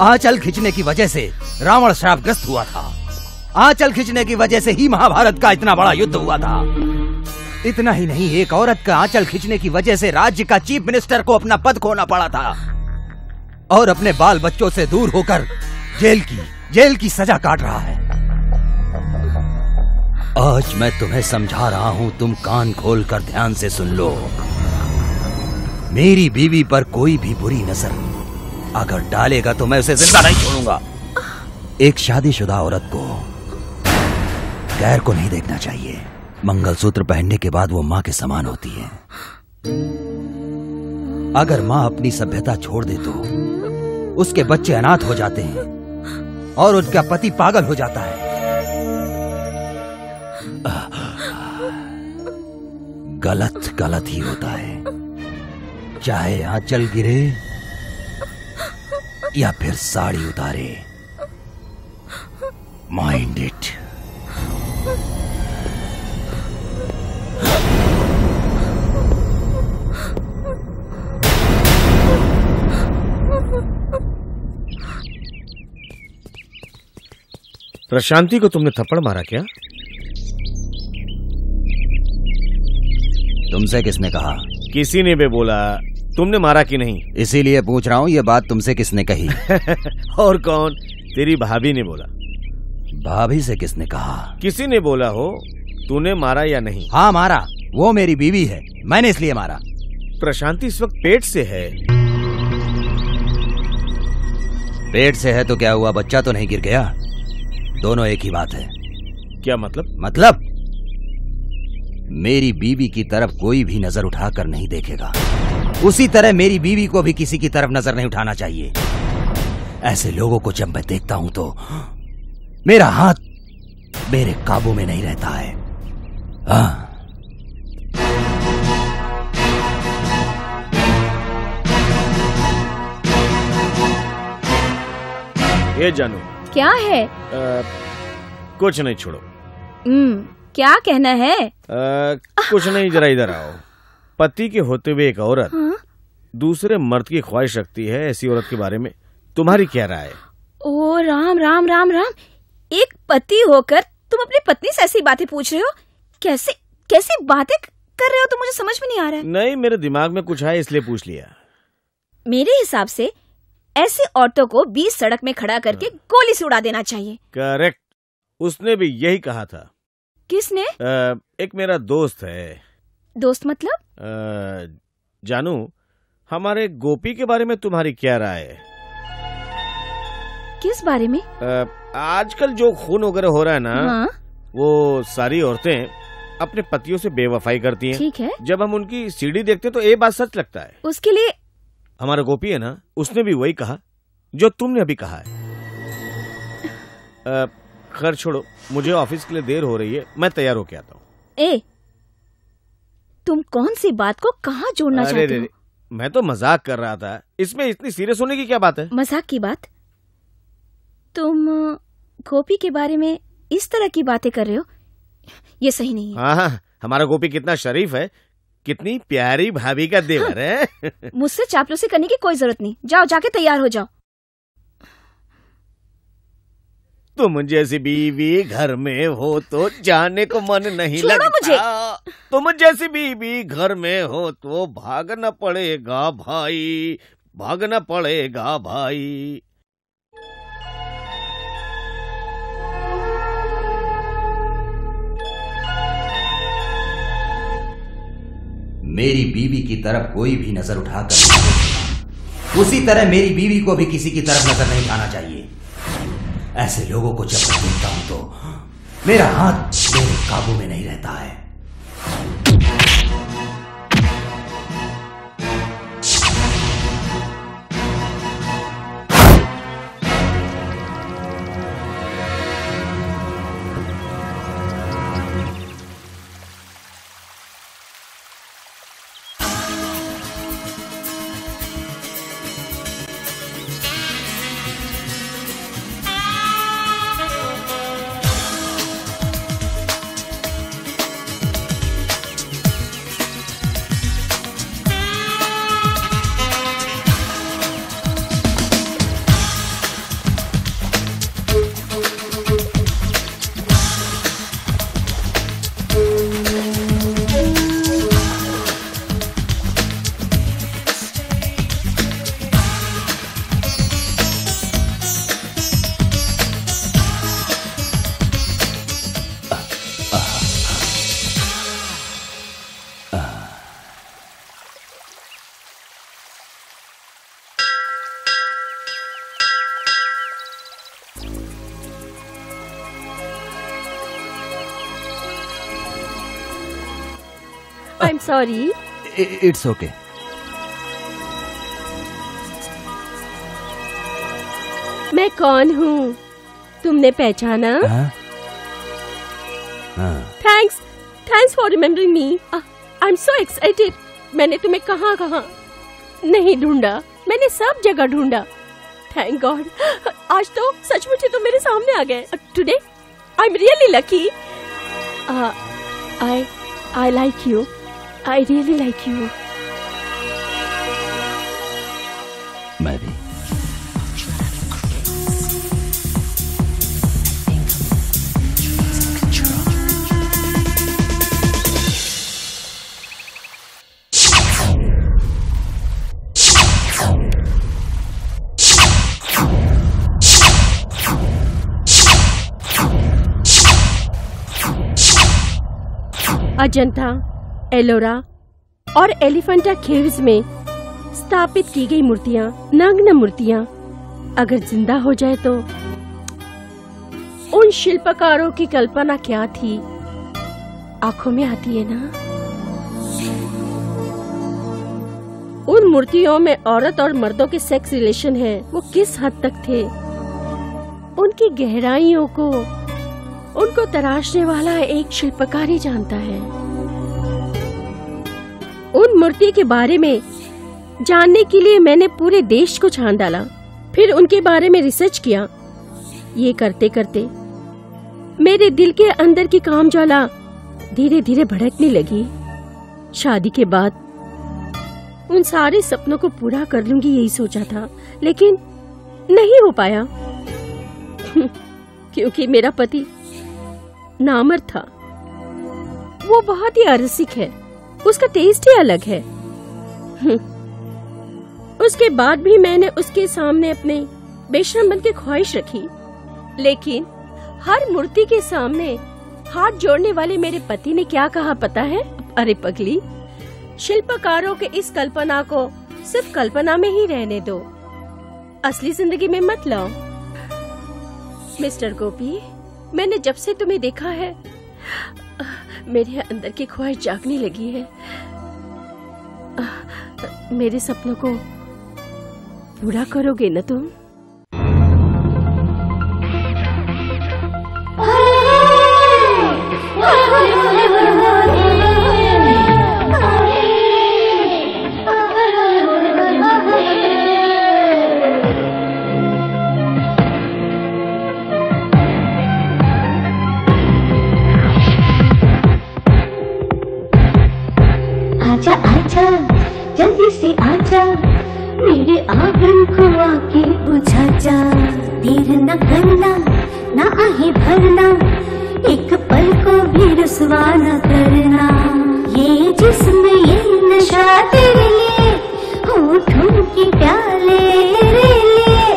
आंचल खींचने की वजह से रावण श्रापग्रस्त हुआ था। आंचल खींचने की वजह से ही महाभारत का इतना बड़ा युद्ध हुआ था। इतना ही नहीं, एक औरत का आंचल खींचने की वजह से राज्य का चीफ मिनिस्टर को अपना पद खोना पड़ा था और अपने बाल बच्चों से दूर होकर जेल की सजा काट रहा है। आज मैं तुम्हें समझा रहा हूं, तुम कान खोलकर ध्यान से सुन लो। मेरी बीवी पर कोई भी बुरी नजर अगर डालेगा तो मैं उसे जिंदा नहीं छोड़ूंगा। एक शादीशुदा औरत को गैर को नहीं देखना चाहिए। मंगलसूत्र पहनने के बाद वो माँ के समान होती है। अगर माँ अपनी सभ्यता छोड़ दे तो उसके बच्चे अनाथ हो जाते हैं और उसका पति पागल हो जाता है। गलत ही होता है, चाहे आंचल गिरे या फिर साड़ी उतारे। Mind it. प्रशांति को तुमने थप्पड़ मारा क्या? तुमसे किसने कहा? किसी ने भी बोला। तुमने मारा कि नहीं? इसीलिए पूछ रहा हूँ, ये बात तुमसे किसने कही? और कौन? तेरी भाभी ने बोला। भाभी से किसने कहा? किसी ने बोला हो। तूने मारा या नहीं? हाँ मारा, वो मेरी बीवी है, मैंने इसलिए मारा। प्रशांति इस वक्त पेट से है। पेट से है तो क्या हुआ, बच्चा तो नहीं गिर गया? दोनों एक ही बात है। क्या मतलब? मतलब मेरी बीवी की तरफ कोई भी नजर उठाकर नहीं देखेगा, उसी तरह मेरी बीवी को भी किसी की तरफ नजर नहीं उठाना चाहिए। ऐसे लोगों को जब मैं देखता हूं तो मेरा हाथ मेरे काबू में नहीं रहता है। हाँ। ये जानू क्या है? कुछ नहीं, छोड़ो। क्या कहना है? कुछ नहीं, जरा इधर आओ। पति के होते हुए एक औरत दूसरे मर्द की ख्वाहिश रखती है, ऐसी औरत के बारे में तुम्हारी क्या राय है? ओ राम राम राम राम, एक पति होकर तुम अपनी पत्नी से ऐसी बातें पूछ रहे हो? कैसी बातें कर रहे हो? तो मुझे समझ में नहीं आ रहा है। नहीं, मेरे दिमाग में कुछ है इसलिए पूछ लिया। मेरे हिसाब से ऐसी औरतों को बीच सड़क में खड़ा करके गोली से उड़ा देना चाहिए। करेक्ट, उसने भी यही कहा था। किसने? एक मेरा दोस्त है। दोस्त मतलब? जानू, हमारे गोपी के बारे में तुम्हारी क्या राय है? किस बारे में? आजकल जो खून वगैरह हो रहा है ना, हाँ? वो सारी औरतें अपने पतियों से बेवफाई करती हैं। ठीक है। जब हम उनकी सीढ़ी देखते तो ये बात सच लगता है। उसके लिए हमारा गोपी है ना, उसने भी वही कहा जो तुमने अभी कहा है। खैर छोड़ो, मुझे ऑफिस के लिए देर हो रही है, मैं तैयार होके आता हूँ। तुम कौन सी बात को कहाँ जोड़ना चाहते हो? मैं तो मजाक कर रहा था, इसमें इतनी सीरियस होने की क्या बात है? मजाक की बात? तुम गोपी के बारे में इस तरह की बातें कर रहे हो, ये सही नहीं है। हाँ, हमारा गोपी कितना शरीफ है, कितनी प्यारी भाभी का देवर है। मुझसे चापलूसी करने की कोई जरूरत नहीं, जाओ जाके तैयार हो जाओ। तुम जैसी बीवी घर में हो तो जाने को मन नहीं लगता। मुझे तुम जैसी बीवी घर में हो तो भागना पड़ेगा भाई, भागना पड़ेगा भाई। मेरी बीवी की तरफ कोई भी नजर उठाकर उसी तरह मेरी बीवी को भी किसी की तरफ नजर नहीं उठाना चाहिए। ऐसे लोगों को जब मैं देखता हूं तो मेरा हाथ मेरे काबू में नहीं रहता है। I am sorry. It's okay. मैं कौन हूँ तुमने पहचाना? Thanks for remembering me. I am so excited. मैंने तुम्हें कहाँ नहीं ढूंढा, मैंने सब जगह ढूंढा। थैंक गॉड, आज तो सचमुच तो मेरे सामने आ गए। Today I am really lucky. I like you, I really like you. मैं भी। अजंता, एलोरा और एलिफेंटा केव्स में स्थापित की गई मूर्तियाँ, नग्न मूर्तियाँ अगर जिंदा हो जाए तो उन शिल्पकारों की कल्पना क्या थी, आंखों में आती है ना। उन मूर्तियों में औरत और मर्दों के सेक्स रिलेशन है, वो किस हद तक थे, उनकी गहराइयों को उनको तराशने वाला एक शिल्पकार ही जानता है। उन मूर्ति के बारे में जानने के लिए मैंने पूरे देश को छान डाला, फिर उनके बारे में रिसर्च किया। ये करते करते मेरे दिल के अंदर की कामज्वाला धीरे धीरे भड़कने लगी। शादी के बाद उन सारे सपनों को पूरा कर लूंगी यही सोचा था, लेकिन नहीं हो पाया क्योंकि मेरा पति नामर्द था। वो बहुत ही अरसिक है, उसका टेस्ट ही अलग है। उसके बाद भी मैंने उसके सामने अपने बेशरम बन के ख्वाहिश रखी, लेकिन हर मूर्ति के सामने हाथ जोड़ने वाले मेरे पति ने क्या कहा पता है? अरे पगली, शिल्पकारों के इस कल्पना को सिर्फ कल्पना में ही रहने दो, असली जिंदगी में मत लाओ। मिस्टर गोपी, मैंने जब से तुम्हें देखा है मेरे अंदर की ख्वाहिश जागने लगी है। मेरे सपनों को पूरा करोगे न तुम? आजा आजा जल्दी से आजा, मेरे आंगन को आके बुझा जा। देर न करना, ना आहे भरना, एक पल को भी रुसवा न करना। ये जिस्म ये नशा तेरे लिए, होठों के प्याले तेरे लिए,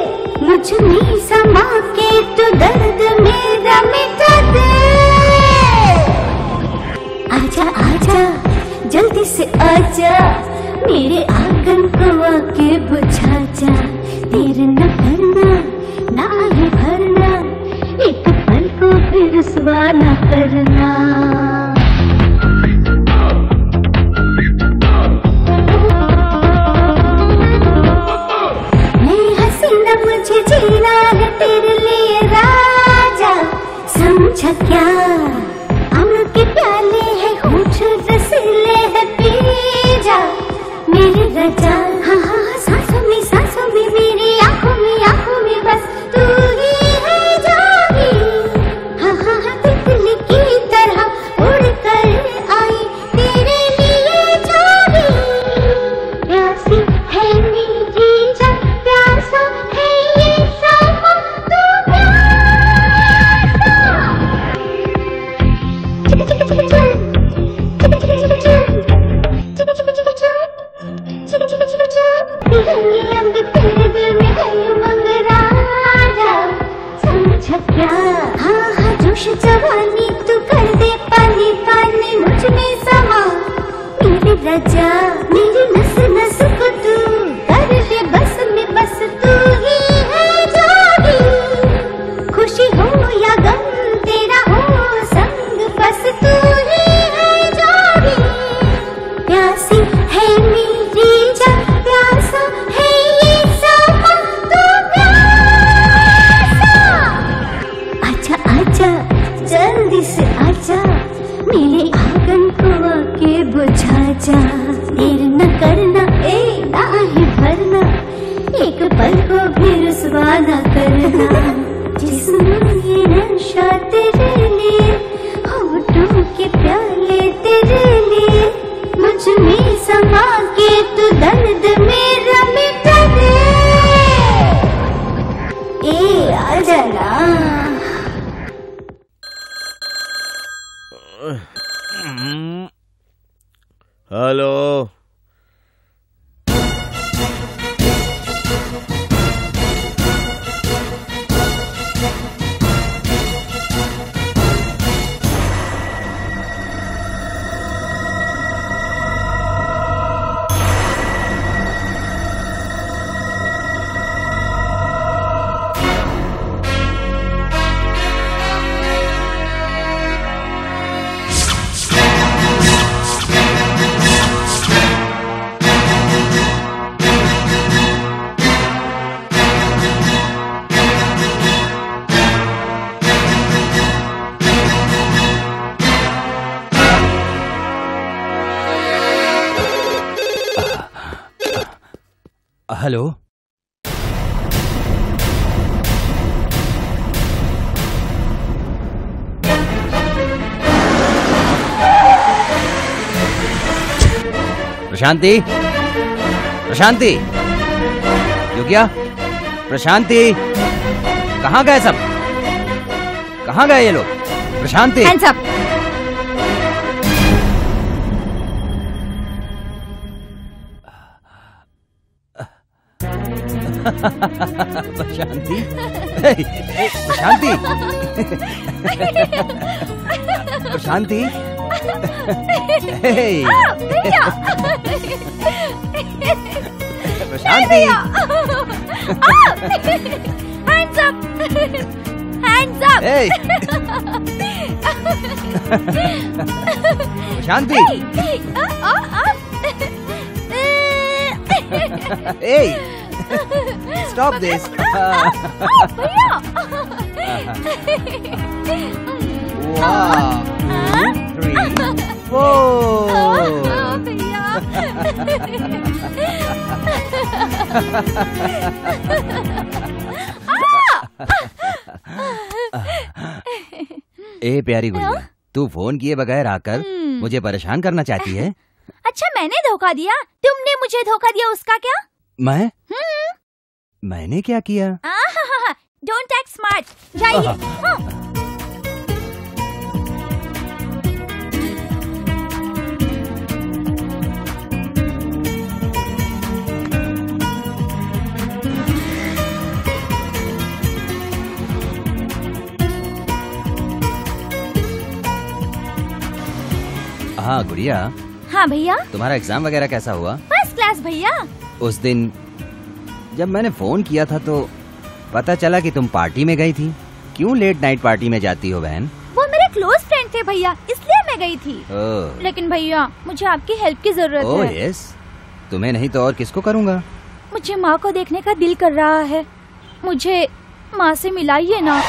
मुझ में समा के तो दर्द मेरा मिटा दे। आजा आजा जल्दी से आजा, मेरे आंगन को आके बुझा जा। देर न करना, ना आहे भरना, एक पल को भी रुसवा न करना। मैं हसीना मुझे जीना है तेरे लिए राजा, समझा क्या? अमृत के प्याले है, होठ रसीले है, पी जा मेरे रजा। हाँ हाँ सांसों में मेरी आंखों में बस तू ही है जागी। हाँ हाँ हाँ तितली की तरह उड़ कर आई तेरे लिए जागी। प्यासी है मेरी जान, प्यासा है ये समा, तू प्यासा। मेरे आंगन को आके बुझा जा, देर न करना ए ना ही भरना, एक पल को भी रुसवा न करना, जिस्म ये नशा तेरे लिए, होठों के प्याले तेरे लिए, मुझ में समा के तू दर्द मेरा मिटा दे, ए आजा ना। हेलो, हेलो, प्रशांति, प्रशांति, योगिया, प्रशांति, कहाँ गए सब? कहाँ गए ये लोग? Prashanti, hands up. Prashanti, Prashanti, Prashanti, Prashanti, hands up, hands up. Prashanti, stop this. Wow, 2, 3, 4। ए प्यारी गुड़िया, तू फोन किए बगैर आकर मुझे परेशान करना चाहती है? अच्छा, मैंने धोखा दिया? तुमने मुझे धोखा दिया, उसका क्या? मैं? मैंने क्या किया? डोंट एक्ट स्मार्ट, जाइए। हाँ गुड़िया। हाँ भैया। तुम्हारा एग्जाम वगैरह कैसा हुआ? फर्स्ट क्लास भैया। उस दिन जब मैंने फोन किया था तो पता चला कि तुम पार्टी में गई थी। क्यों लेट नाइट पार्टी में जाती हो बहन? वो मेरे क्लोज फ्रेंड थे भैया, इसलिए मैं गई थी। लेकिन भैया, मुझे आपकी हेल्प की जरूरत है। यस, तुम्हें नहीं तो और किसको करूँगा? मुझे माँ को देखने का दिल कर रहा है, मुझे माँ से मिलाइए ना।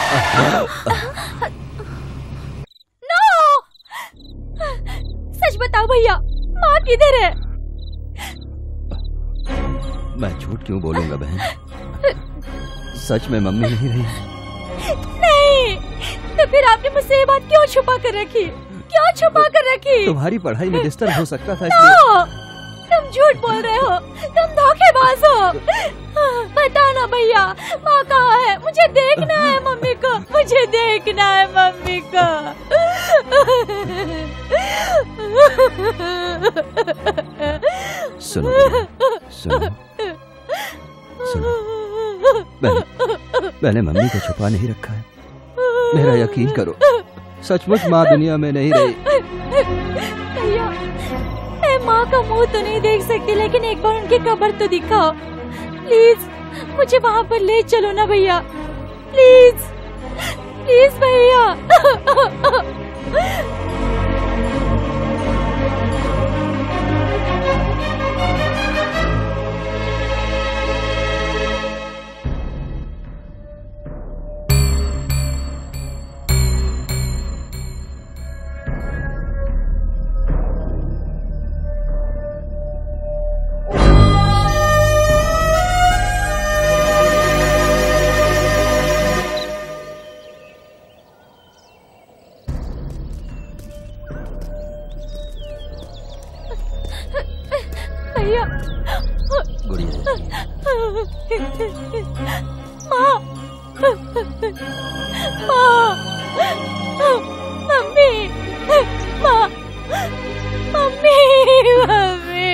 नो! सच बताओ भैया, माँ किधर है? मैं झूठ क्यों बोलूंगा बहन? सच में मम्मी नहीं रही। नहीं, तो फिर आपने मुझसे ये बात क्यों छुपा कर रखी? क्यों छुपा कर रखी? तुम्हारी पढ़ाई में डिस्टर्ब हो सकता था इसलिए। तुम झूठ बोल रहे हो, तुम धोखेबाज हो। बताओ ना भैया, माँ कहाँ है? मुझे देखना है मम्मी को, मुझे देखना है मम्मी को। सुनो सुनो सुनो, मैंने मम्मी को छुपा नहीं रखा है। मेरा यकीन करो, सचमुच माँ दुनिया में नहीं रही। भैया, मैं माँ का मुंह तो नहीं देख सकती, लेकिन एक बार उनकी कब्र तो दिखाओ प्लीज। मुझे वहाँ पर ले चलो ना भैया, प्लीज प्लीज भैया। भैया। गुड़िया माँ, माँ, मम्मी, माँ, मम्मी, मम्मी,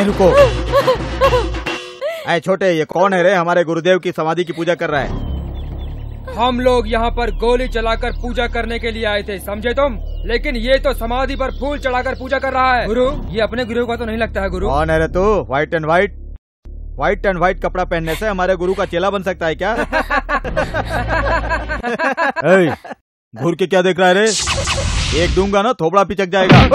रुको। ऐ छोटे, ये कौन है रे? हमारे गुरुदेव की समाधि की पूजा कर रहा है। हम लोग यहाँ पर गोली चलाकर पूजा करने के लिए आए थे, समझे तुम? लेकिन ये तो समाधि पर फूल चढ़ाकर पूजा कर रहा है। गुरु, ये अपने गुरु का तो नहीं लगता है। गुरु कौन है रे तू? व्हाइट एंड व्हाइट कपड़ा पहनने से हमारे गुरु का चेला बन सकता है क्या? घूर के क्या देख रहा है रे? एक दूंगा ना थोबड़ा पिचक जाएगा।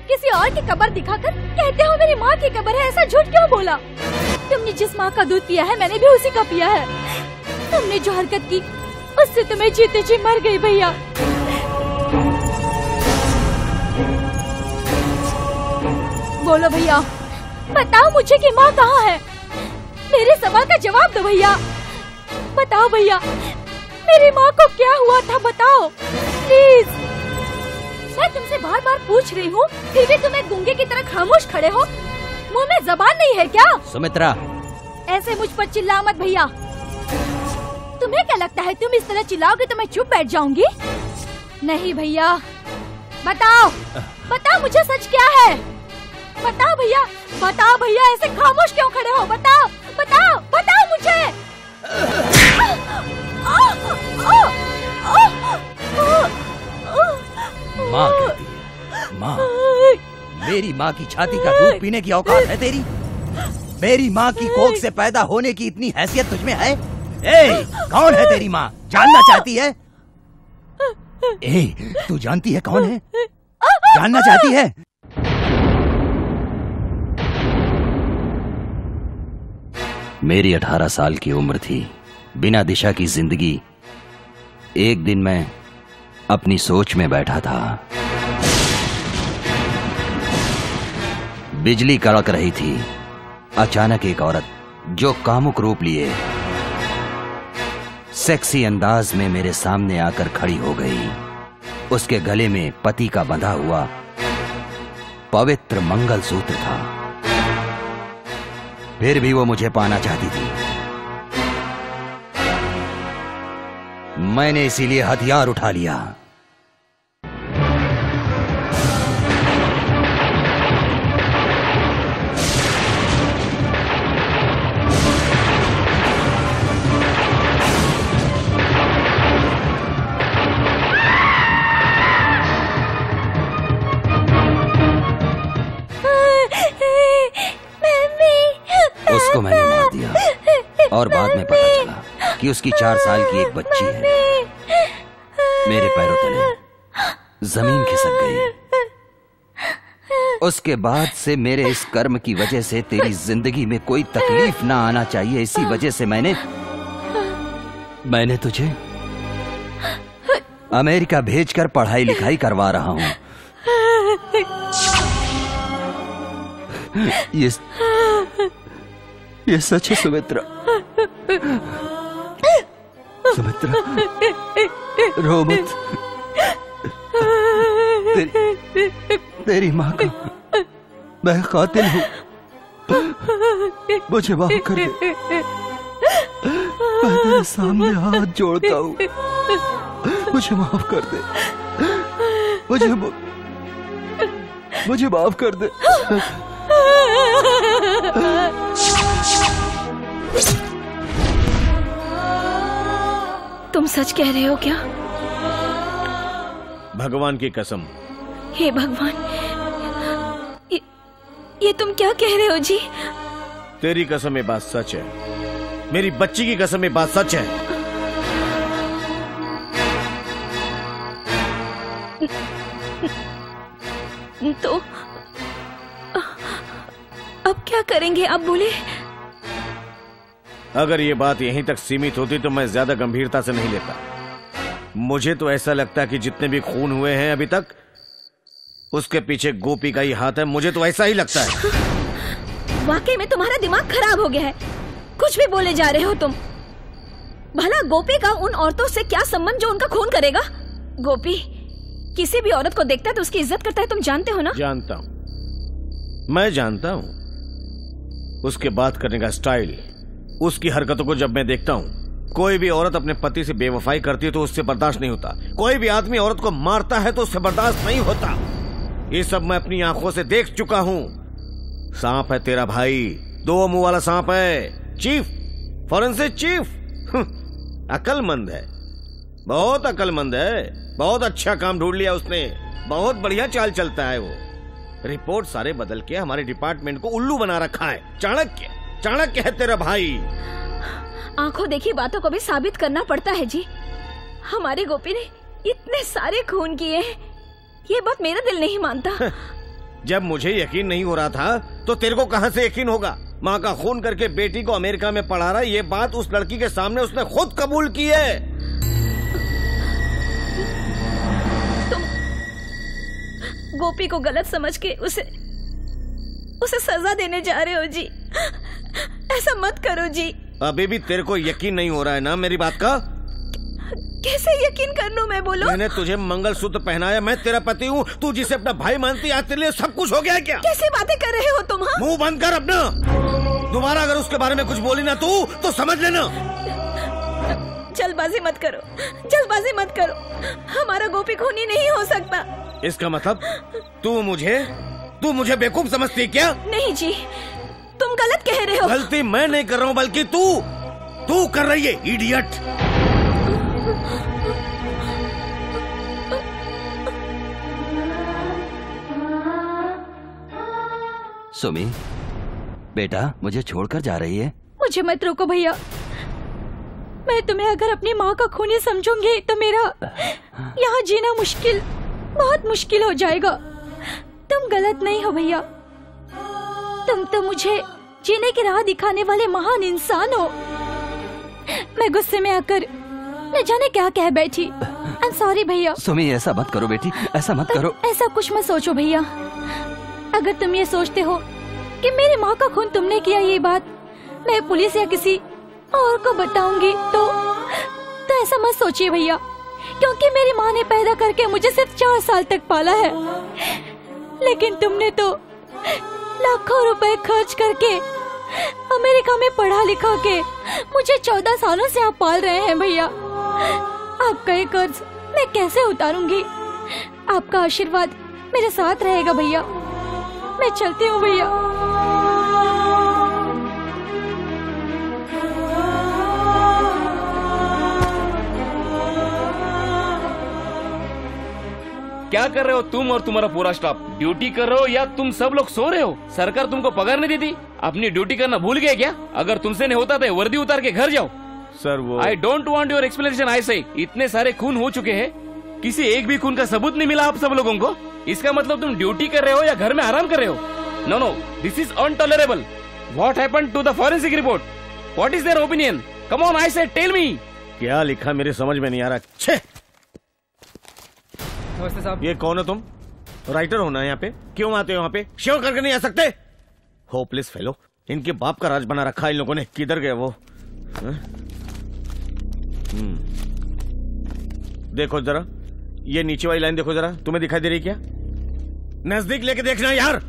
किसी और की कब्र दिखाकर कहते हो मेरी माँ की कब्र है, ऐसा झूठ क्यों बोला? तुमने जिस माँ का दूध पिया है मैंने भी उसी का पिया है। तुमने जो हरकत की उससे तुम्हें जीते जी मर गई भैया। बोलो भैया, बताओ मुझे कि माँ कहाँ है? मेरे सवाल का जवाब दो भैया। बताओ भैया, मेरी माँ को क्या हुआ था? बताओ प्लीज। मैं तुमसे बार बार पूछ रही हूँ, फिर भी तुम एक गूंगे की तरह खामोश खड़े हो। मुंह में जबान नहीं है क्या? सुमित्रा, ऐसे मुझ पर चिल्ला मत भैया। तुम्हें क्या लगता है तुम इस तरह चिल्लाओगे तो मैं चुप बैठ जाऊंगी? नहीं भैया, बताओ बताओ मुझे सच क्या है? बताओ भैया, बताओ भैया, ऐसे खामोश क्यों खड़े हो? बताओ बताओ बताओ मुझे। माँ कहती, माँ, मेरी माँ की छाती का दूध पीने की औकात है तेरी? मेरी माँ की कोख से पैदा होने की इतनी हैसियत तुझमें है? ए, कौन है तेरी माँ? जानना चाहती है? ए, तू जानती है कौन है? जानना चाहती है? मेरी 18 साल की उम्र थी, बिना दिशा की जिंदगी। एक दिन मैं अपनी सोच में बैठा था। बिजली कड़क रही थी। अचानक एक औरत जो कामुक रूप लिए सेक्सी अंदाज में मेरे सामने आकर खड़ी हो गई। उसके गले में पति का बंधा हुआ पवित्र मंगलसूत्र था। फिर भी वो मुझे पाना चाहती थी। मैंने इसीलिए हथियार उठा लिया। उसको मैंने मार दिया और बाद में पता चला कि उसकी 4 साल की एक बच्ची है। मेरे पैरों तले जमीन खिसक गई। उसके बाद से मेरे इस कर्म की वजह से तेरी जिंदगी में कोई तकलीफ ना आना चाहिए, इसी वजह से मैंने तुझे अमेरिका भेजकर पढ़ाई लिखाई करवा रहा हूँ। ये सच है सुमित्रा। सुमित्रा, रो मत। तेरी माँ का मैं कातिल हूँ, मुझे माफ कर दे। मैं तेरे सामने हाथ जोड़ता हूँ, मुझे माफ कर दे। मुझे माफ कर दे। तुम सच कह रहे हो क्या? भगवान की कसम। हे भगवान, ये तुम क्या कह रहे हो जी? तेरी कसम ये बात सच है, मेरी बच्ची की कसम ये बात सच है। तो अब क्या करेंगे आप बोले? अगर ये बात यहीं तक सीमित होती तो मैं ज्यादा गंभीरता से नहीं लेता। मुझे तो ऐसा लगता है कि जितने भी खून हुए हैं अभी तक उसके पीछे गोपी का ही हाथ है। मुझे तो ऐसा ही लगता है। वाकई में तुम्हारा दिमाग खराब हो गया है, कुछ भी बोले जा रहे हो तुम। भला गोपी का उन औरतों से क्या संबंध जो उनका खून करेगा? गोपी किसी भी औरत को देखता है तो उसकी इज्जत करता है, तुम जानते हो ना? जानता हूं, मैं जानता हूं। उसके बात करने का स्टाइल, उसकी हरकतों को जब मैं देखता हूं, कोई भी औरत अपने पति से बेवफाई करती है तो उससे बर्दाश्त नहीं होता। कोई भी आदमी औरत को मारता है तो उससे बर्दाश्त नहीं होता। ये सब मैं अपनी आंखों से देख चुका हूं। सांप है तेरा भाई, 2 मुंह वाला सांप है। चीफ, फॉरेंसिक चीफ, अकलमंद है, बहुत अकलमंद है। बहुत अच्छा काम ढूंढ लिया उसने, बहुत बढ़िया चाल चलता है वो। रिपोर्ट सारे बदल के हमारे डिपार्टमेंट को उल्लू बना रखा है। चाणक्य, चाणक्य है तेरा भाई। आंखों देखी बातों को भी साबित करना पड़ता है जी। हमारे गोपी ने इतने सारे खून किए हैं, ये बात मेरा दिल नहीं मानता। जब मुझे यकीन नहीं हो रहा था तो तेरे को कहां से यकीन होगा? माँ का खून करके बेटी को अमेरिका में पढ़ा रहा है, ये बात उस लड़की के सामने उसने खुद कबूल की है। तुम गोपी को गलत समझ के उसे सजा देने जा रहे हो जी। ऐसा मत करो जी। अभी भी तेरे को यकीन नहीं हो रहा है ना मेरी बात का? कैसे यकीन कर लूं मैं? बोलो। मैंने तुझे मंगलसूत्र पहनाया, मैं तेरा पति हूँ, तू जिसे अपना भाई मानती है, आज तेरे लिए सब कुछ हो गया है क्या? कैसे बातें कर रहे हो तुम? हाँ? मुंह बंद कर अपना। दोबारा अगर उसके बारे में कुछ बोली ना तू तो समझ लेना। जल्दबाजी मत करो, जल्दबाजी मत करो। हमारा गोपी खूनी नहीं हो सकता। इसका मतलब तू मुझे बेवकूफ समझती क्या? नहीं जी, तुम गलत कह रहे हो। गलती मैं नहीं कर रहा हूँ बल्कि तू कर रही है, इडियट। सुमी, बेटा मुझे छोड़कर जा रही है? मुझे मत रोको भैया। मैं तुम्हें अगर अपनी माँ का खूनी समझूंगी तो मेरा यहाँ जीना मुश्किल, बहुत मुश्किल हो जाएगा। तुम गलत नहीं हो भैया, तुम तो मुझे जीने की राह दिखाने वाले महान इंसान हो। मैं गुस्से में आकर न जाने क्या कह बैठी। आई एम सॉरी भैया। सुमी ऐसा मत करो बेटी, ऐसा मत करो। ऐसा कुछ मत सोचो भैया। अगर तुम ये सोचते हो कि मेरी माँ का खून तुमने किया, ये बात मैं पुलिस या किसी और को बताऊंगी तो ऐसा मत सोचिए भैया, क्योंकि मेरी माँ ने पैदा करके मुझे सिर्फ 4 साल तक पाला है, लेकिन तुमने तो लाखों रुपए खर्च करके अमेरिका में पढ़ा लिखा के मुझे 14 सालों से आप पाल रहे हैं भैया। आपका ये कर्ज मैं कैसे उतारूंगी? आपका आशीर्वाद मेरे साथ रहेगा भैया। मैं चलती हूँ भैया। क्या कर रहे हो तुम और तुम्हारा पूरा स्टाफ? ड्यूटी कर रहे हो या तुम सब लोग सो रहे हो? सरकार तुमको पगार नहीं देती? अपनी ड्यूटी करना भूल गए क्या? अगर तुमसे नहीं होता तो वर्दी उतार के घर जाओ। सर वो I don't want your explanation. I say इतने सारे खून हो चुके हैं, किसी एक भी खून का सबूत नहीं मिला आप सब लोगों को। इसका मतलब तुम ड्यूटी कर रहे हो या घर में आराम कर रहे हो? No no, this is intolerable. What happened to the forensic report? What is their opinion? Come on, I say tell मी। क्या लिखा मेरे समझ में नहीं आ रहा। छे! नमस्ते साहब। ये कौन हो तुम? राइटर हो ना यहाँ पे? क्यों आते हो यहाँ पे? शेव करके नहीं आ सकते? होपलेस फेलो, इनके बाप का राज बना रखा है इन लोगों ने। किधर गए वो? देखो जरा, ये नीचे वाली लाइन देखो जरा, तुम्हें दिखाई दे रही क्या? नजदीक लेके देखना यार।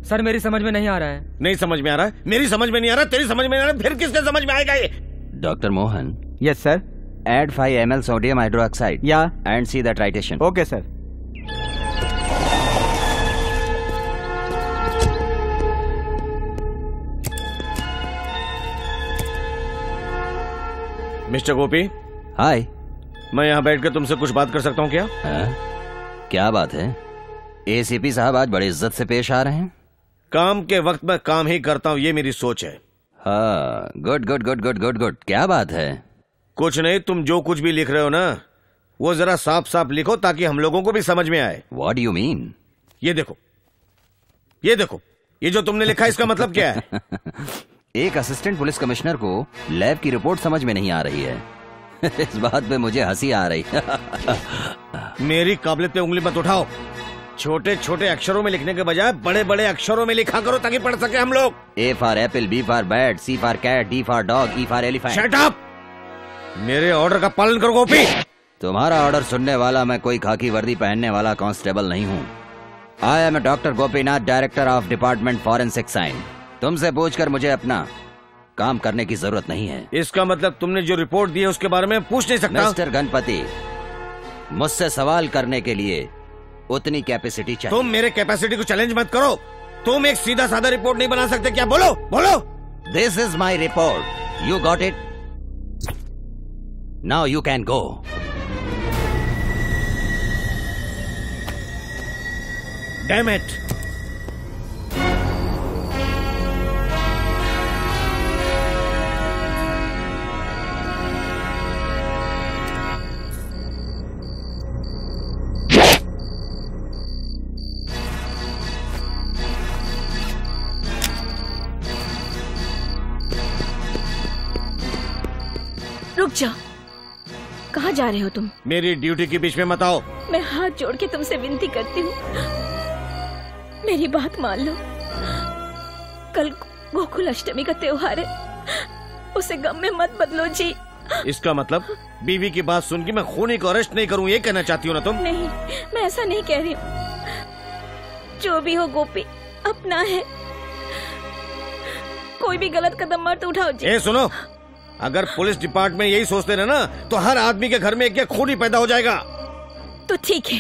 सर मेरी समझ में नहीं आ रहा है। नहीं समझ में आ रहा है, मेरी समझ में नहीं आ रहा, तेरी समझ में नहीं आ रहा, फिर किसके समझ में आएगा ये? Doctor Mohan, yes sir. add 5 ml sodium hydroxide and see the titration. Okay sir. Mister Gopi. Hi. मैं यहाँ बैठ कर तुमसे कुछ बात कर सकता हूँ क्या? क्या बात है? एसीपी साहब आज बड़ी इज्जत से पेश आ रहे हैं। काम के वक्त में काम ही करता हूँ, ये मेरी सोच है। हाँ, good good good good good good. क्या बात है? कुछ नहीं, तुम जो कुछ भी लिख रहे हो ना वो जरा साफ साफ लिखो ताकि हम लोगों को भी समझ में आए। What do you mean? ये देखो, ये देखो, ये जो तुमने लिखा है इसका मतलब क्या है? एक असिस्टेंट पुलिस कमिश्नर को लैब की रिपोर्ट समझ में नहीं आ रही है। इस बात पे मुझे हंसी आ रही है। मेरी काबिलियत पे उंगली मत उठाओ। छोटे छोटे अक्षरों में लिखने के बजाय बड़े बड़े अक्षरों में लिखा करो ताकि पढ़ सके हम लोग। A for apple, B for bat, C for cat, D for dog, E for elephant. Shut up! मेरे ऑर्डर का पालन करो गोपी। तुम्हारा ऑर्डर सुनने वाला मैं कोई खाकी वर्दी पहनने वाला कांस्टेबल नहीं हूँ। I am doctor Gopinath, director of department forensic science. तुमसे पूछकर मुझे अपना काम करने की जरूरत नहीं है। इसका मतलब तुमने जो रिपोर्ट दी है उसके बारे में पूछ नहीं सकता? मिस्टर गणपति, मुझसे सवाल करने के लिए उतनी कैपेसिटी चाहिए। तुम मेरे कैपेसिटी को चैलेंज मत करो। तुम एक सीधा साधा रिपोर्ट नहीं बना सकते क्या? बोलो बोलो। This is my report, you got it? Now you can go. Damn it. रुक जाओ, कहाँ जा रहे हो तुम? मेरी ड्यूटी के बीच में मत आओ। मैं हाथ जोड़ के तुमसे विनती करती हूँ, मेरी बात मान लो। कल गोकुल अष्टमी का त्योहार है, उसे गम में मत बदलो जी। इसका मतलब बीवी की बात सुन के मैं खूनी को अरेस्ट नहीं करूँ, ये कहना चाहती हो ना तुम? नहीं, मैं ऐसा नहीं कह रही हूँ। जो भी हो गोपी अपना है, कोई भी गलत कदम मत उठाओ जी। ए सुनो, अगर पुलिस डिपार्टमेंट यही सोचते रहे ना तो हर आदमी के घर में एक खूनी पैदा हो जाएगा। तो ठीक है,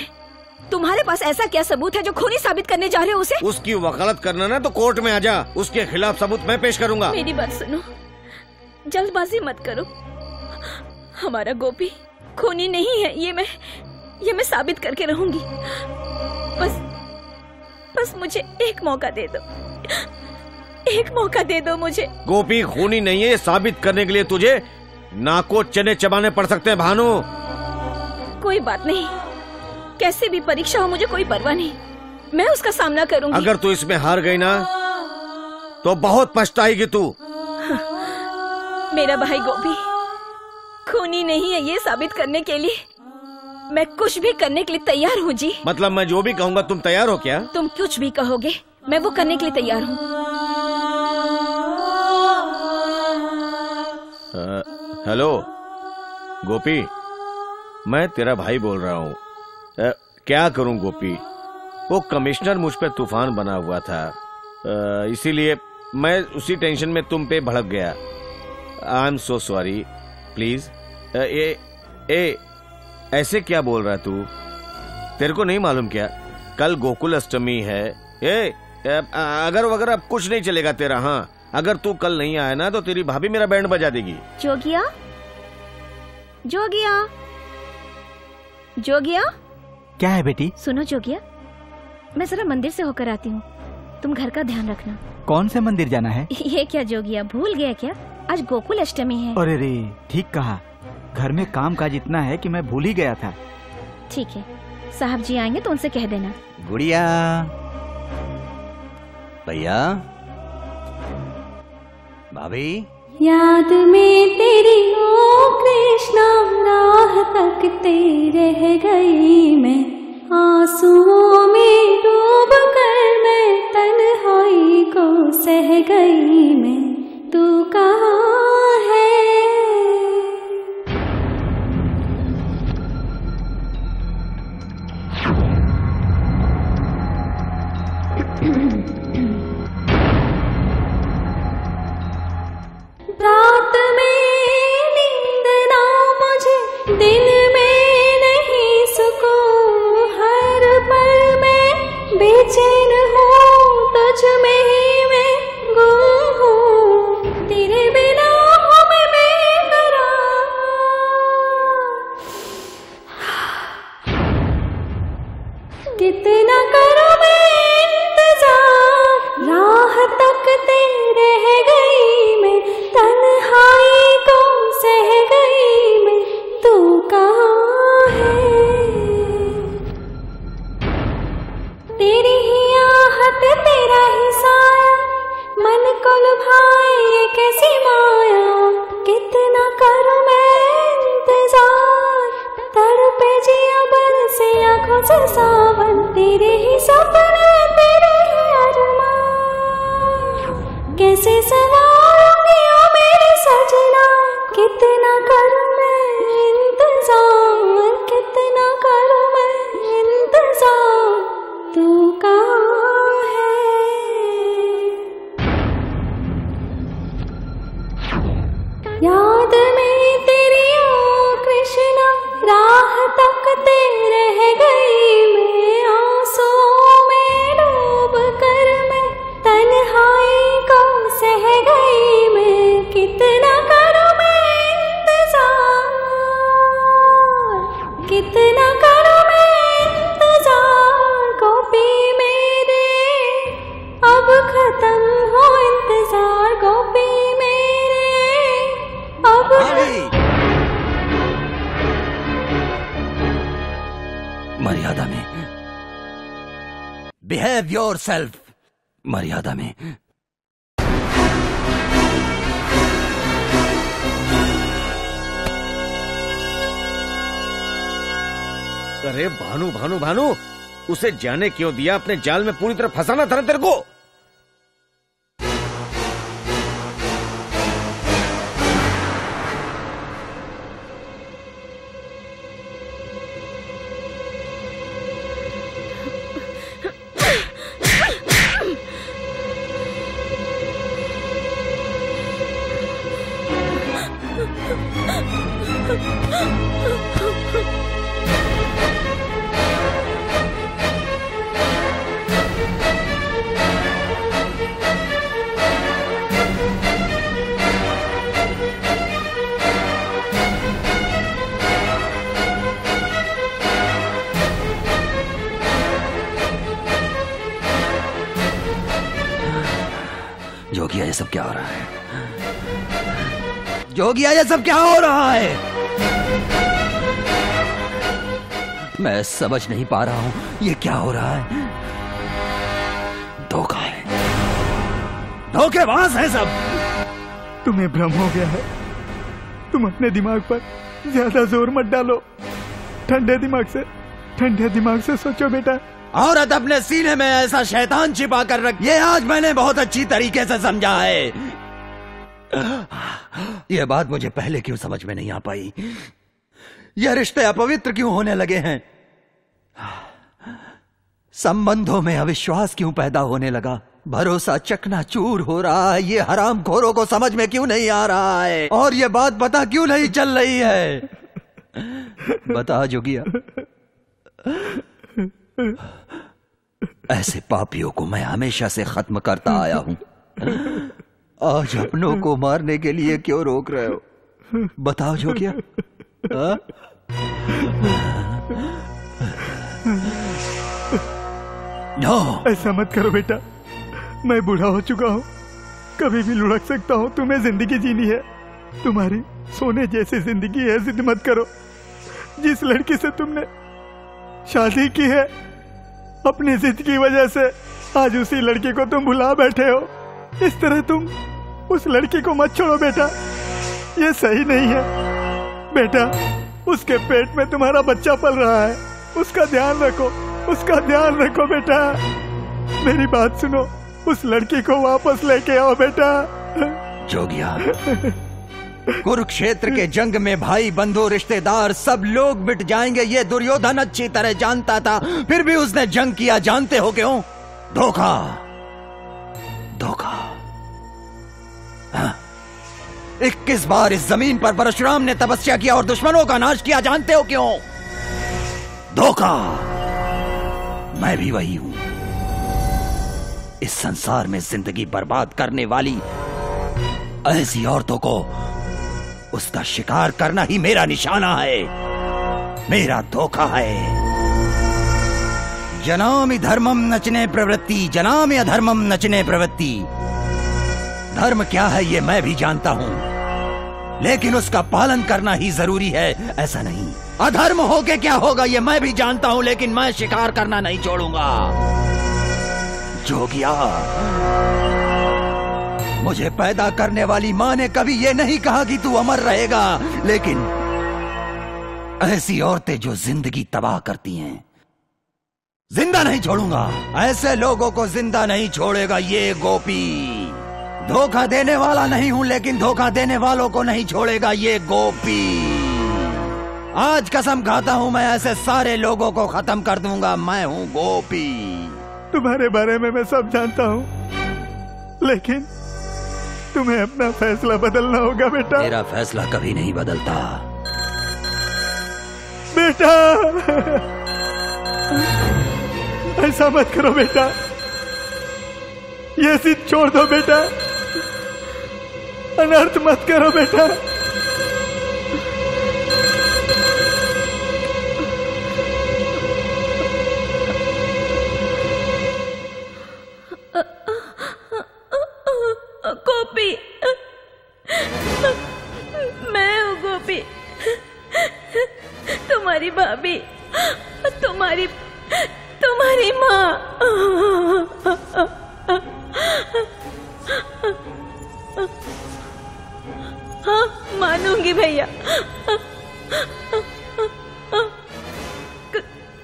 तुम्हारे पास ऐसा क्या सबूत है जो खूनी साबित करने जा रहे हो उसे? उसकी वकालत करना ना तो कोर्ट में आ जा, उसके खिलाफ सबूत मैं पेश करूंगा। मेरी बात सुनो, जल्दबाजी मत करो। हमारा गोपी खूनी नहीं है, ये मैं साबित करके रहूंगी। बस मुझे एक मौका दे दो, एक मौका दे दो मुझे। गोपी खूनी नहीं है, ये साबित करने के लिए तुझे नाको चने चबाने पड़ सकते हैं भानु। कोई बात नहीं, कैसे भी परीक्षा हो मुझे कोई परवाह नहीं, मैं उसका सामना करूंगी। अगर तू इसमें हार गई ना तो बहुत पछताएगी तू। मेरा भाई गोपी खूनी नहीं है, ये साबित करने के लिए मैं कुछ भी करने के लिए तैयार हूँ जी। मतलब मैं जो भी कहूँगा तुम तैयार हो क्या? तुम कुछ भी कहोगे मैं वो करने के लिए तैयार हूँ। हेलो गोपी, मैं तेरा भाई बोल रहा हूँ। क्या करूँ गोपी, वो कमिश्नर मुझ पे तूफान बना हुआ था, इसीलिए मैं उसी टेंशन में तुम पे भड़क गया। आई एम सो सॉरी, प्लीज। ऐसे क्या बोल रहा है तू? तेरे को नहीं मालूम क्या कल गोकुल अष्टमी है? अगर अब कुछ नहीं चलेगा तेरा। हाँ, अगर तू कल नहीं आया ना तो तेरी भाभी मेरा बैंड बजा देगी। जोगिया, जोगिया, जोगिया। क्या है बेटी? सुनो जोगिया, मैं जरा मंदिर से होकर आती हूँ, तुम घर का ध्यान रखना। कौन से मंदिर जाना है? ये क्या जोगिया, भूल गया क्या? आज गोकुल अष्टमी है। अरे रे, ठीक कहा। घर में काम काज इतना है कि मैं भूल ही गया था। ठीक है, साहब जी आएंगे तो उनसे कह देना। गुड़िया, भैया, भाभी। याद में तेरी ओ कृष्णा राह तकते रह गई मैं, आंसुओं में डूब कर मैं तन्हाई को सह गई मैं, तू कहाँ है? कितना करूं मैं इंतजार, राह तकते रह गई मैं, तन्हाई को सह गई मैं, तू कहाँ है? तेरी ही आहट तेरा ही साया, मन को लुभाए ये कैसी माया, कितना करूं मैं इंतजार, तड़पे जिया बरसे आँखों से सावन, तेरे ही सपने तेरे ही अरमान, कैसे संवारूंगी ओ मेरे सजना, कितना करूं मैं इंतजार, कितना करूं मैं इंतजार, तू कहाँ है? याद में तेरी ओ कृष्णा, राह तकते रह गई मैं, आंसुओं में डूब कर मैं, तन्हाई को सह गई मैं, कितना करूं मैं इंतजार, कितना करूं मैं इंतजार, गोपी मेरे अब खत्म हो इंतजार, गोपी मेरे अब मर्यादा में बिहेव योरसेल्फ, मर्यादा में। अरे भानु भानु भानु, उसे जाने क्यों दिया? अपने जाल में पूरी तरह फंसाना था ना तेरे को। जोगिया, ये सब क्या हो रहा है? जोगिया, ये सब क्या हो रहा है? मैं समझ नहीं पा रहा हूं ये क्या हो रहा है। धोखा है, धोखेबाज है सब। तुम्हें भ्रम हो गया है, तुम अपने दिमाग पर ज्यादा जोर मत डालो, ठंडे दिमाग से सोचो बेटा। औरत अपने सीने में ऐसा शैतान छिपा कर रख, ये आज मैंने बहुत अच्छी तरीके से समझा है। ये बात मुझे पहले क्यों समझ में नहीं आ पाई? ये रिश्ते अपवित्र क्यों होने लगे हैं? संबंधों में अविश्वास क्यों पैदा होने लगा? भरोसा चकनाचूर हो रहा है। ये हरामखोरों को समझ में क्यों नहीं आ रहा है? और ये बात पता क्यों नहीं चल रही है? बता जोगिया। ऐसे पापियों को मैं हमेशा से खत्म करता आया हूं। आज अपनों को मारने के लिए क्यों रोक रहे हो? बताओ जोगिया। नो, ऐसा मत करो बेटा, मैं बूढ़ा हो चुका हूँ, कभी भी लुढ़क सकता हूँ। तुम्हें जिंदगी जीनी है, तुम्हारी सोने जैसी जिंदगी है। जिद मत करो। जिस लड़की से तुमने शादी की है, अपनी जिद की वजह से आज उसी लड़की को तुम भुला बैठे हो। इस तरह तुम उस लड़की को मत छोड़ो बेटा, ये सही नहीं है। बेटा, उसके पेट में तुम्हारा बच्चा पल रहा है, उसका ध्यान रखो, उसका ध्यान रखो बेटा। मेरी बात सुनो, उस लड़की को वापस लेके आओ बेटा। जोगिया, कुरुक्षेत्र के जंग में भाई बंधु रिश्तेदार सब लोग मिट जाएंगे, ये दुर्योधन अच्छी तरह जानता था, फिर भी उसने जंग किया। जानते हो क्यों? धोखा, धोखा। 21 बार इस जमीन पर परशुराम ने तपस्या किया और दुश्मनों का नाश किया। जानते हो क्यों? धोखा। मैं भी वही हूं। इस संसार में जिंदगी बर्बाद करने वाली ऐसी औरतों को उसका शिकार करना ही मेरा निशाना है, मेरा धोखा है। जनामि धर्मम नचने प्रवृत्ति, जनामि अधर्मम नचने प्रवृत्ति। धर्म क्या है ये मैं भी जानता हूँ, लेकिन उसका पालन करना ही जरूरी है, ऐसा नहीं। अधर्म हो के क्या होगा ये मैं भी जानता हूँ, लेकिन मैं शिकार करना नहीं छोड़ूंगा। जोगिया, मुझे पैदा करने वाली माँ ने कभी ये नहीं कहा कि तू अमर रहेगा, लेकिन ऐसी औरतें जो जिंदगी तबाह करती हैं, जिंदा नहीं छोड़ूंगा। ऐसे लोगों को जिंदा नहीं छोड़ेगा ये गोपी। धोखा देने वाला नहीं हूं, लेकिन धोखा देने वालों को नहीं छोड़ेगा ये गोपी। आज कसम खाता हूं मैं ऐसे सारे लोगों को खत्म कर दूंगा। मैं हूं गोपी। तुम्हारे बारे में मैं सब जानता हूँ, लेकिन तुम्हें अपना फैसला बदलना होगा बेटा। तेरा फैसला कभी नहीं बदलता बेटा। ऐसा मत करो बेटा, ये जिद छोड़ दो बेटा, अनर्थ मत करो बेटा। गोपी, मैं हूँ गोपी, तुम्हारी भाभी, तुम्हारी माँ। हाँ, मानूंगी भैया।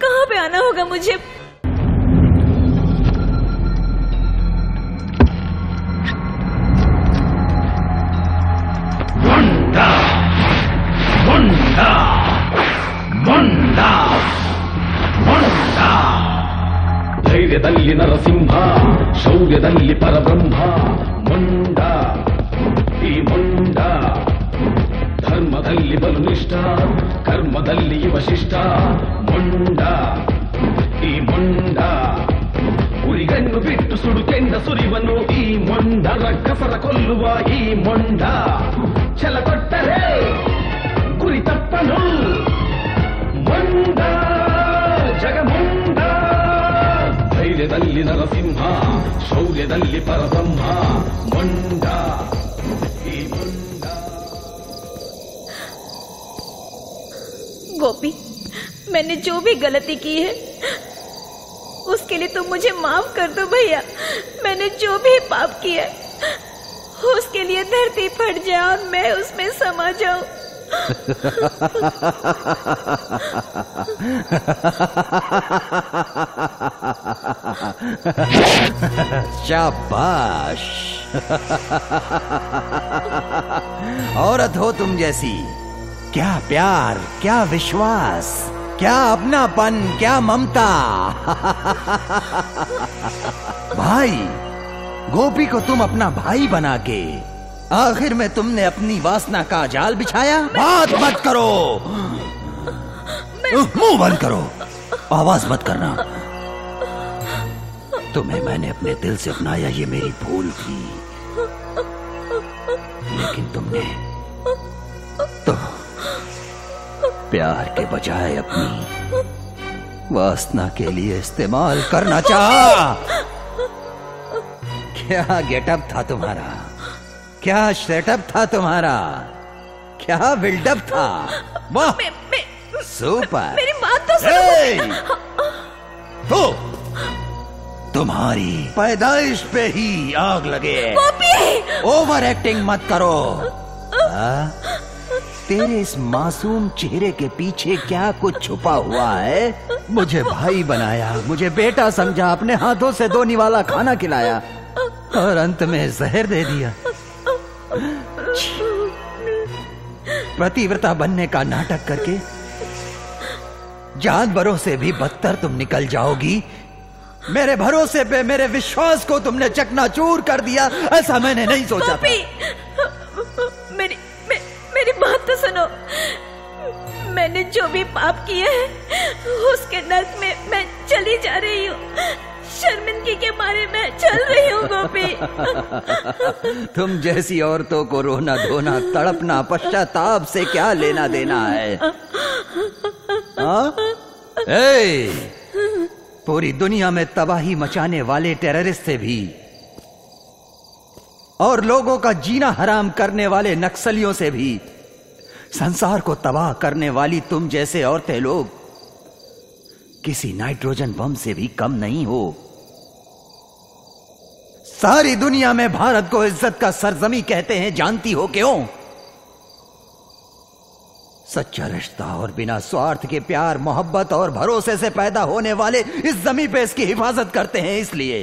कहाँ पे आना होगा मुझे? ಧೈರ್ಯದಲ್ಲಿ ನರಸಿಂಹ, ಶೌರ್ಯದಲ್ಲಿ ಪರಬ್ರಹ್ಮ. ಮುಂಡ ಈ ಮುಂಡ, ಧರ್ಮದಲ್ಲಿ ಬಲುನಿಷ್ಠ, ಕರ್ಮದಲ್ಲಿ ವಶಿಷ್ಠ. ಮುಂಡ ಈ ಮುಂಡ, ಉರಿಗಣ್ಣು ಬಿಟ್ಟು ಸುಡುಕೆಂಡ ಸುರಿವನು ಈ ಮೊಂಡ. ರಕ್ಕಸರ ಕೊಲ್ಲುವ ಈ ಮೊಂಡ, ಛಲ ಕೊಟ್ಟರೆ ಗುರಿ ತಪ್ಪನು. ಮೊಂಡ ಜಗಮುಂಡ, ಧೈರ್ಯದಲ್ಲಿ ನರಸಿಂಹ, ಶೌರ್ಯದಲ್ಲಿ ಪರಬ್ರಹ್ಮ. ಮೊಂಡ ಈ ಮೊಂಡ. गोपी, मैंने जो भी गलती की है उसके लिए तुम मुझे माफ कर दो भैया। मैंने जो भी पाप किया है उसके लिए धरती फट जाए और मैं उसमें समा जाऊं। शाबाश। औरत हो तुम जैसी। क्या प्यार, क्या विश्वास, क्या अपनापन, क्या ममता। भाई, गोपी को तुम अपना भाई बना के आखिर में तुमने अपनी वासना का जाल बिछाया। बात मत करो, मुंह बंद करो, आवाज मत करना। तुम्हें मैंने अपने दिल से अपनाया, ये मेरी भूल थी, लेकिन तुमने तो प्यार के बजाय अपनी वासना के लिए इस्तेमाल करना चाहा। क्या गेटअप था तुम्हारा, क्या सेटअप था तुम्हारा, क्या बिल्डअप था। वाह, सुपर। मेरी बात तो सुनो। तो तुम्हारी पैदाइश पे ही आग लगे। ओवर एक्टिंग मत करो। तेरे इस मासूम चेहरे के पीछे क्या कुछ छुपा हुआ है। मुझे भाई बनाया, मुझे बेटा समझा, अपने हाथों से 2 निवाला खाना खिलाया और अंत में जहर दे दिया। पतिव्रता बनने का नाटक करके जानवरों से भी बदतर तुम निकल जाओगी। मेरे भरोसे पे, मेरे विश्वास को तुमने चकनाचूर कर दिया। ऐसा मैंने नहीं सोचा था। मेरी बात तो सुनो। मैंने जो भी पाप किया है उसके नर्क में मैं चली जा रही हूँ। शर्मिंदगी के मारे मैं चल रही हूँ गोपी। तुम जैसी औरतों को रोना धोना तड़पना पश्चाताप से क्या लेना देना है। पूरी दुनिया में तबाही मचाने वाले टेररिस्ट से भी और लोगों का जीना हराम करने वाले नक्सलियों से भी संसार को तबाह करने वाली तुम जैसे औरतें लोग किसी नाइट्रोजन बम से भी कम नहीं हो। सारी दुनिया में भारत को इज्जत का सरजमी कहते हैं, जानती हो क्यों? सच्चा रिश्ता और बिना स्वार्थ के प्यार, मोहब्बत और भरोसे से पैदा होने वाले इस जमीन पे इसकी हिफाजत करते हैं। इसलिए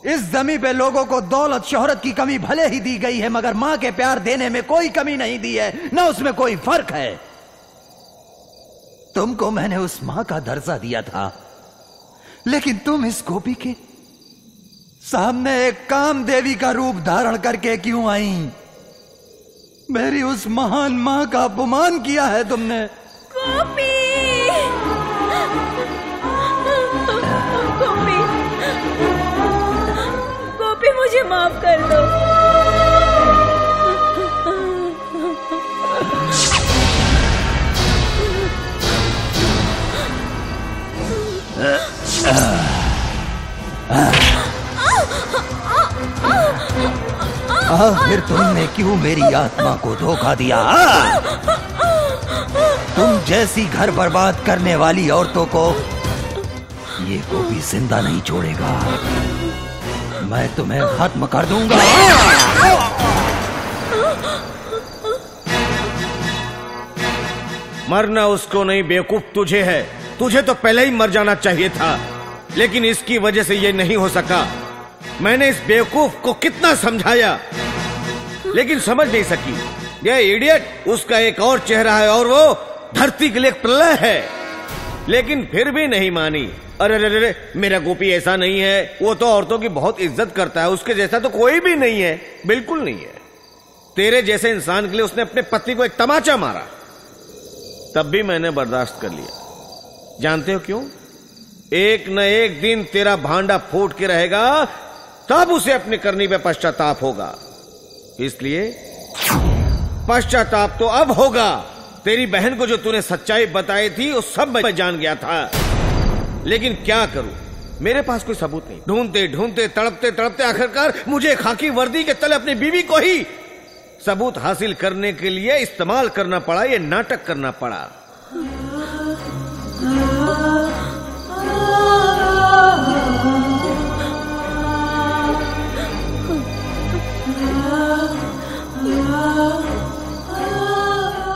इस जमीन पे लोगों को दौलत शोहरत की कमी भले ही दी गई है, मगर मां के प्यार देने में कोई कमी नहीं दी है, ना उसमें कोई फर्क है। तुमको मैंने उस मां का दर्जा दिया था, लेकिन तुम इस गोपी के सामने एक कामदेवी का रूप धारण करके क्यों आई? मेरी उस महान मां का अपमान किया है तुमने। गोपी, गोपी, गोपी, मुझे माफ कर दो। आखिर तुमने क्यों मेरी आत्मा को धोखा दिया? तुम जैसी घर बर्बाद करने वाली औरतों को ये गोपी जिंदा नहीं छोड़ेगा। मैं तुम्हें खत्म कर दूंगा। मरना उसको नहीं बेवकूफ तुझे है। तुझे तो पहले ही मर जाना चाहिए था, लेकिन इसकी वजह से ये नहीं हो सका। मैंने इस बेवकूफ को कितना समझाया, लेकिन समझ नहीं सकी। ये इडियट, उसका एक और चेहरा है और वो धरती के लिए प्रलय है, लेकिन फिर भी नहीं मानी। अरे अरे, मेरा गोपी ऐसा नहीं है, वो तो औरतों की बहुत इज्जत करता है, उसके जैसा तो कोई भी नहीं है, बिल्कुल नहीं है। तेरे जैसे इंसान के लिए उसने अपने पति को एक तमाचा मारा, तब भी मैंने बर्दाश्त कर लिया। जानते हो क्यों? एक न एक दिन तेरा भांडा फूट के रहेगा, तब उसे अपनी करनी पे पश्चाताप होगा। इसलिए पश्चाताप तो अब होगा। तेरी बहन को जो तूने सच्चाई बताई थी वो सब मैं जान गया था, लेकिन क्या करूं, मेरे पास कोई सबूत नहीं। ढूंढते ढूंढते, तड़पते तड़पते आखिरकार मुझे खाकी वर्दी के तले अपनी बीवी को ही सबूत हासिल करने के लिए इस्तेमाल करना पड़ा, ये नाटक करना पड़ा।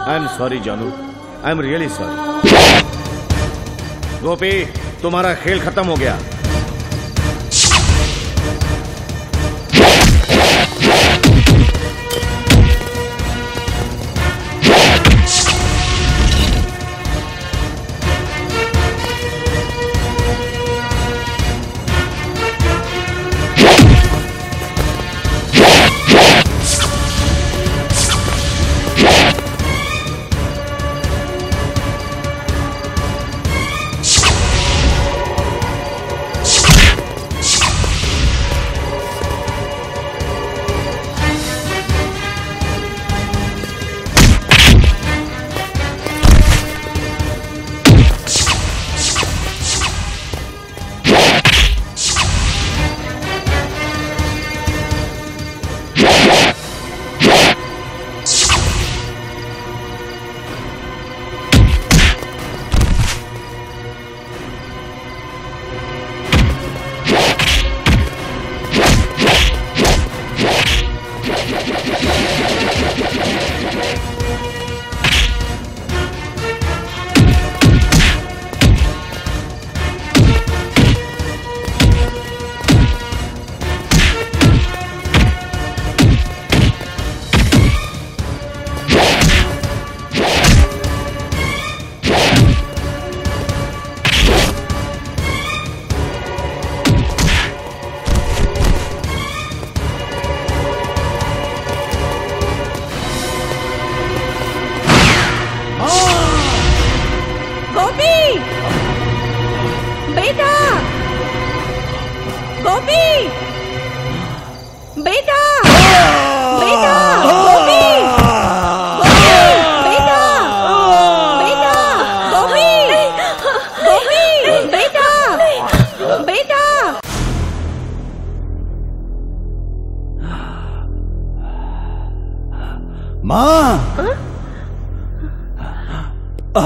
आई एम सॉरी जानू, आई एम रियली सॉरी। गोपी, तुम्हारा खेल खत्म हो गया।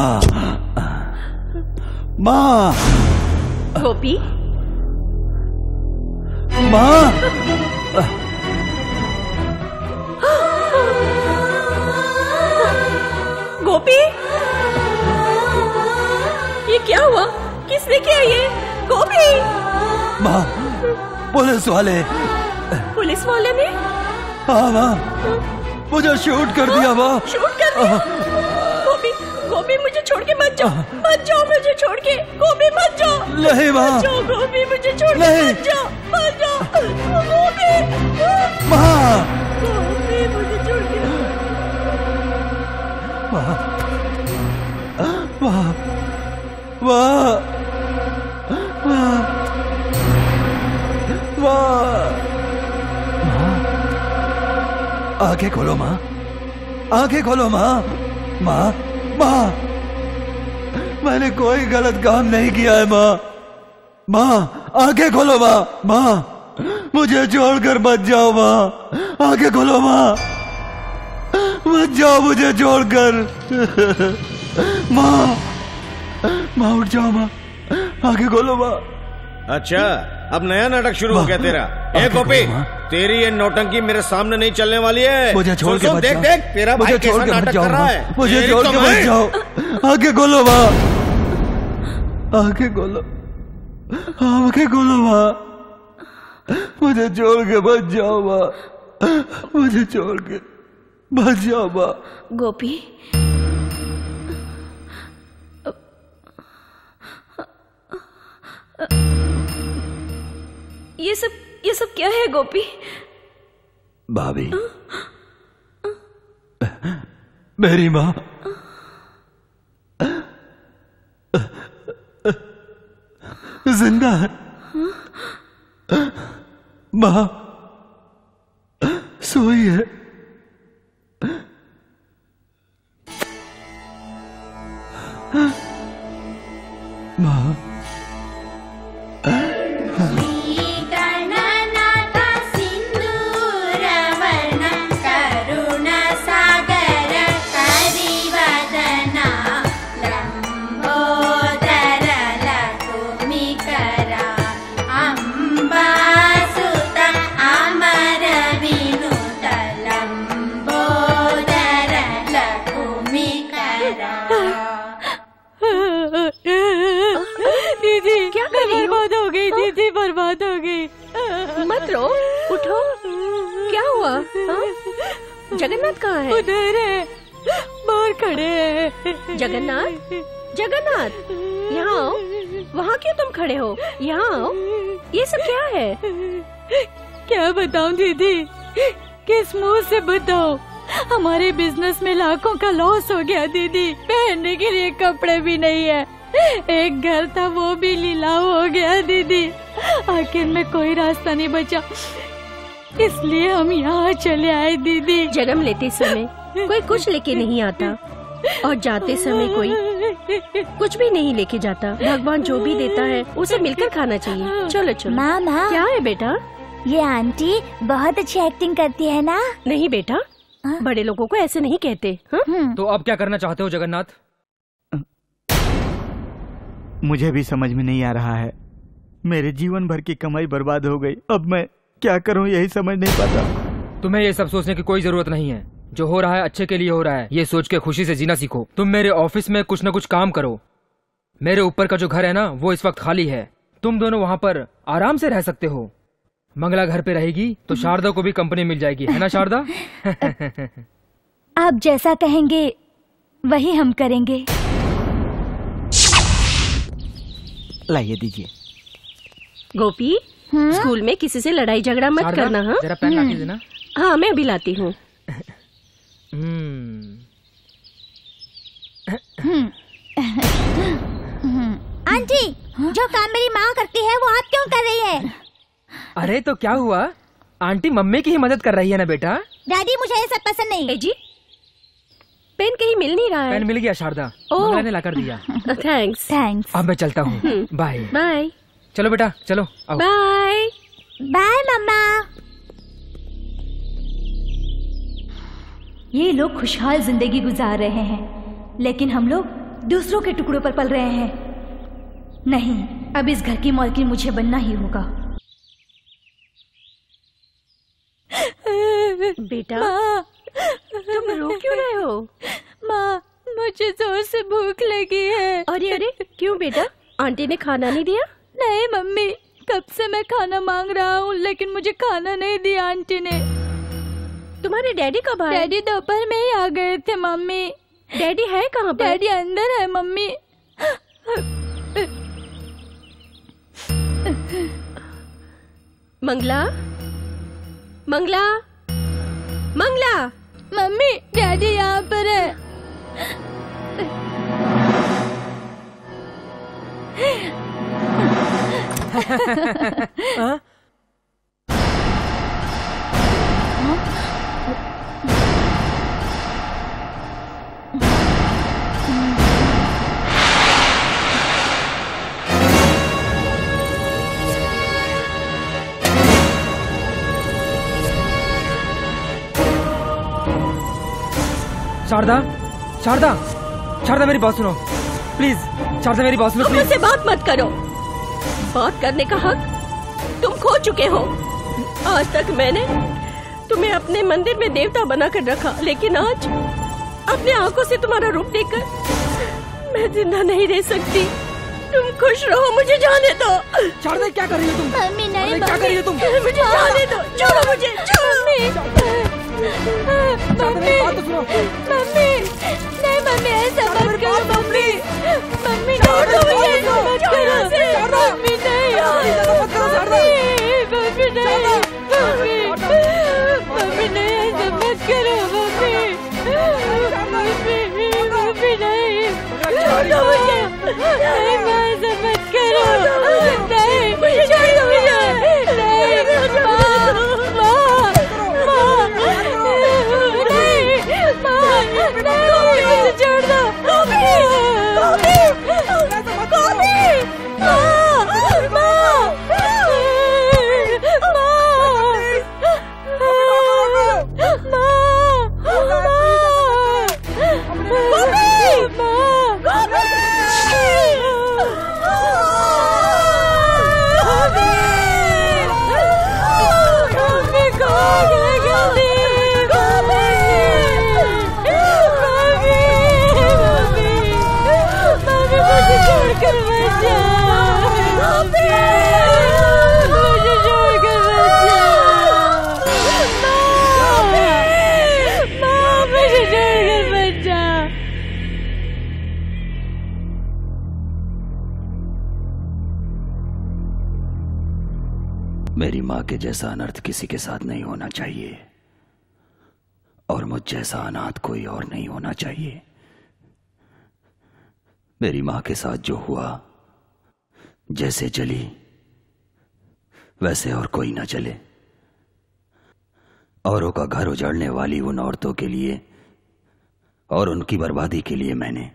माँ, माँ, गोपी, माँ, गोपी, ये क्या हुआ? किसने किया ये? गोपी! माँ, पुलिस वाले। पुलिस वाले ने? हाँ माँ, मुझे शूट कर दिया माँ। शूट कर दिया? गोपी, गोपी मुझे छोड़ के मत जाओ, मत जाओ मुझे छोड़ के, गोपी मत जाओ। नहीं माँ, मत जाओ गोपी, मुझे छोड़ के मत जाओ, मत जाओ गोपी। माँ, गोपी मुझे छोड़ के। माँ, माँ, माँ, माँ, माँ, आंखें खोलो माँ, आंखें खोलो माँ, माँ, माँ, मैंने कोई गलत काम नहीं किया है माँ, माँ, आंखें खोलो माँ, माँ, मुझे छोड़कर मत जाओ माँ, आंखें खोलो माँ, मत जाओ मुझे छोड़कर, माँ, माँ उठ जाओ माँ, आंखें खोलो माँ। अच्छा, अब नया नाटक शुरू हो गया तेरा। ए गोपी, तेरी ये नौटंकी मेरे सामने नहीं चलने वाली है। मुझे छोड़ के मत देख जाओ। देख तेरा भाई कैसा नाटक कर रहा है। मुझे छोड़ के मत जाओ, आंखें खोलो माँ, आंखें खोलो, आंखें खोलो माँ, मुझे छोड़ के मत जाओ माँ, मुझे छोड़ के मत जाओ माँ। गोपी, ये सब क्या है गोपी? भाभी, मेरी माँ जिंदा है, माँ सोई है, माँ जगन्नाथ कहाँ है? उधर है, बाहर खड़े हैं। जगन्नाथ, जगन्नाथ, यहाँ आओ। वहाँ क्यों तुम खड़े हो? यहाँ आओ। ये सब क्या है? क्या बताऊं दीदी, किस मुंह से बताऊं? हमारे बिजनेस में लाखों का लॉस हो गया दीदी। पहनने के लिए कपड़े भी नहीं है, एक घर था वो भी लीलाव हो गया दीदी। आखिर में कोई रास्ता नहीं बचा, इसलिए हम यहाँ चले आए दीदी। जन्म लेते समय कोई कुछ लेके नहीं आता और जाते समय कोई कुछ भी नहीं लेके जाता। भगवान जो भी देता है उसे मिलकर खाना चाहिए। चलो चलो। माँ, क्या है बेटा? ये आंटी बहुत अच्छी एक्टिंग करती है ना? नहीं बेटा, बड़े लोगों को ऐसे नहीं कहते। तो अब क्या करना चाहते हो जगन्नाथ? मुझे भी समझ में नहीं आ रहा है। मेरे जीवन भर की कमाई बर्बाद हो गई। अब मैं क्या करूं यही समझ नहीं पाता। तुम्हें ये सब सोचने की कोई जरूरत नहीं है। जो हो रहा है अच्छे के लिए हो रहा है, ये सोच के खुशी से जीना सीखो। तुम मेरे ऑफिस में कुछ न कुछ काम करो। मेरे ऊपर का जो घर है ना, वो इस वक्त खाली है। तुम दोनों वहाँ पर आराम से रह सकते हो। मंगला घर पे रहेगी तो शारदा को भी कंपनी मिल जाएगी, है ना शारदा? आप जैसा कहेंगे वही हम करेंगे। लाइए दीजिए। गोपी, स्कूल में किसी से लड़ाई झगड़ा मत करना। हाँ, जरा पेन लाके देना। हाँ, मैं अभी लाती हूँ। आंटी, जो काम मेरी माँ करती है वो आप क्यों कर रही है? अरे तो क्या हुआ, आंटी मम्मी की ही मदद कर रही है ना बेटा। डैडी, मुझे ये सब पसंद नहीं। जी, पेन कहीं मिल नहीं रहा है। पेन मिल गया शारदा, मंगला ने लाकर दिया। थैंक्स। अब मैं चलता हूँ। Bye bye. चलो बेटा चलो। Bye bye mamma. ये लोग खुशहाल जिंदगी गुजार रहे हैं, लेकिन हम लोग दूसरों के टुकड़ों पर पल रहे हैं। नहीं, अब इस घर की मालकिन मुझे बनना ही होगा। बेटा, तुम रो क्यों रहे हो? माँ, मुझे जोर से भूख लगी है। अरे अरे, क्यों बेटा? आंटी ने खाना नहीं दिया? नहीं मम्मी, कब से मैं खाना मांग रहा हूँ लेकिन मुझे खाना नहीं दिया आंटी ने। तुम्हारे डैडी कब आए? डैडी दोपहर में ही आ गए थे मम्मी। डैडी है कहाँ पर? डैडी अंदर है mummy. Mangala, Mangala, Mangala. Mummy, daddy यहाँ पर है। हाँ? शारदा, शारदा, शारदा मेरी बात सुनो प्लीज। शारदा मेरी बात सुनो तुम प्लीज। मुझसे बात मत करो। बात करने का हक तुम खो चुके हो। आज तक मैंने तुम्हें अपने मंदिर में देवता बनाकर रखा, लेकिन आज अपने आंखों से तुम्हारा रूप देखकर मैं जिंदा नहीं रह सकती। तुम खुश रहो, मुझे जाने दो। शारदा क्या कर रही हो तुम? मम्मी नहीं, क्या कर रही हो तुम? मुझे जाने दो, छोड़ो मुझे, छोड़ो। मम्मी, मम्मी, नहीं मम्मी, ऐसा मत करो मम्मी। मम्मी नहीं, मुझे ऐसा मत करो। मम्मी नहीं, मम्मी नहीं, मम्मी नहीं, ऐसा मत करो मम्मी। मम्मी नहीं, छोड़ो मुझे। नहीं माँ, ऐसा मत करो। नहीं, मुझे छोड़ो मुझे। नहीं माँ, माँ, छोड़ दो। मेरी माँ के जैसा अनर्थ किसी के साथ नहीं होना चाहिए, और मुझ जैसा अनाथ कोई और नहीं होना चाहिए। मेरी माँ के साथ जो हुआ, जैसे चली वैसे और कोई ना चले। औरों का घर उजाड़ने वाली उन औरतों के लिए और उनकी बर्बादी के लिए मैंने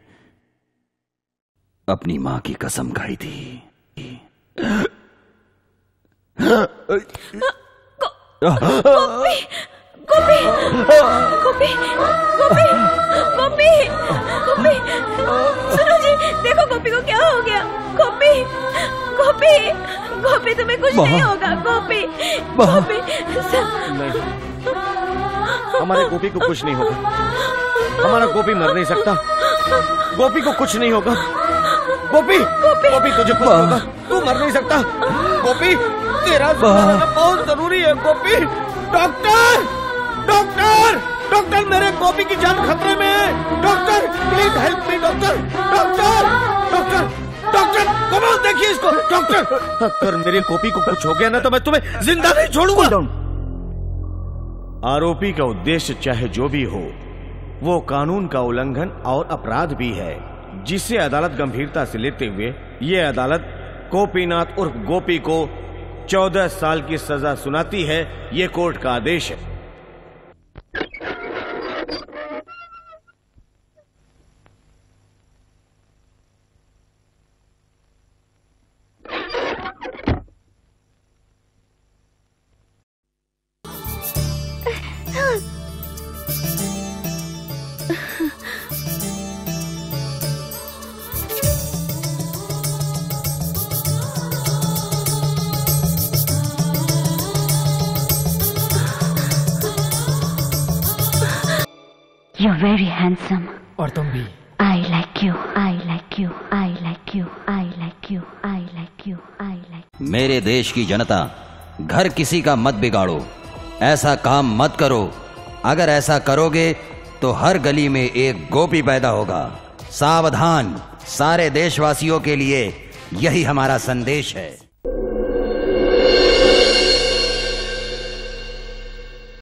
अपनी माँ की कसम खाई थी। गोपी, गोपी, गोपी, गोपी, गोपी, गोपी, सुनो जी, देखो गोपी को क्या हो गया। गोपी, गोपी, गोपी, तुम्हें कुछ नहीं होगा। गोपी, गोपी, नहीं, हमारे गोपी को कुछ नहीं होगा। हमारा गोपी मर नहीं सकता। गोपी को कुछ नहीं होगा। गोपी, गोपी, तुझे कुछ होगा, तू मर नहीं सकता। गोपी, तेरा जिंदा बहुत जरूरी है। गोपी, डॉक्टर, डॉक्टर, डॉक्टर, मेरे गोपी की जान खतरे में है। Doctor, please help me. Doctor, doctor, doctor, doctor, कमाल देखिए इसको। डॉक्टर, अगर मेरे गोपी को कुछ हो गया ना तो मैं तुम्हें जिंदा नहीं छोड़ूंगा। आरोपी का उद्देश्य चाहे जो भी हो, वो कानून का उल्लंघन और अपराध भी है, जिसे अदालत गंभीरता से लेते हुए ये अदालत गोपीनाथ उर्फ गोपी को 14 साल की सजा सुनाती है। ये कोर्ट का आदेश है। You're very handsome. और तुम भी। I like you. I like you. I like you. I like you. I like you. I like. मेरे देश की जनता, घर किसी का मत बिगाड़ो, ऐसा काम मत करो। अगर ऐसा करोगे तो हर गली में एक गोपी पैदा होगा। सावधान, सारे देशवासियों के लिए यही हमारा संदेश है।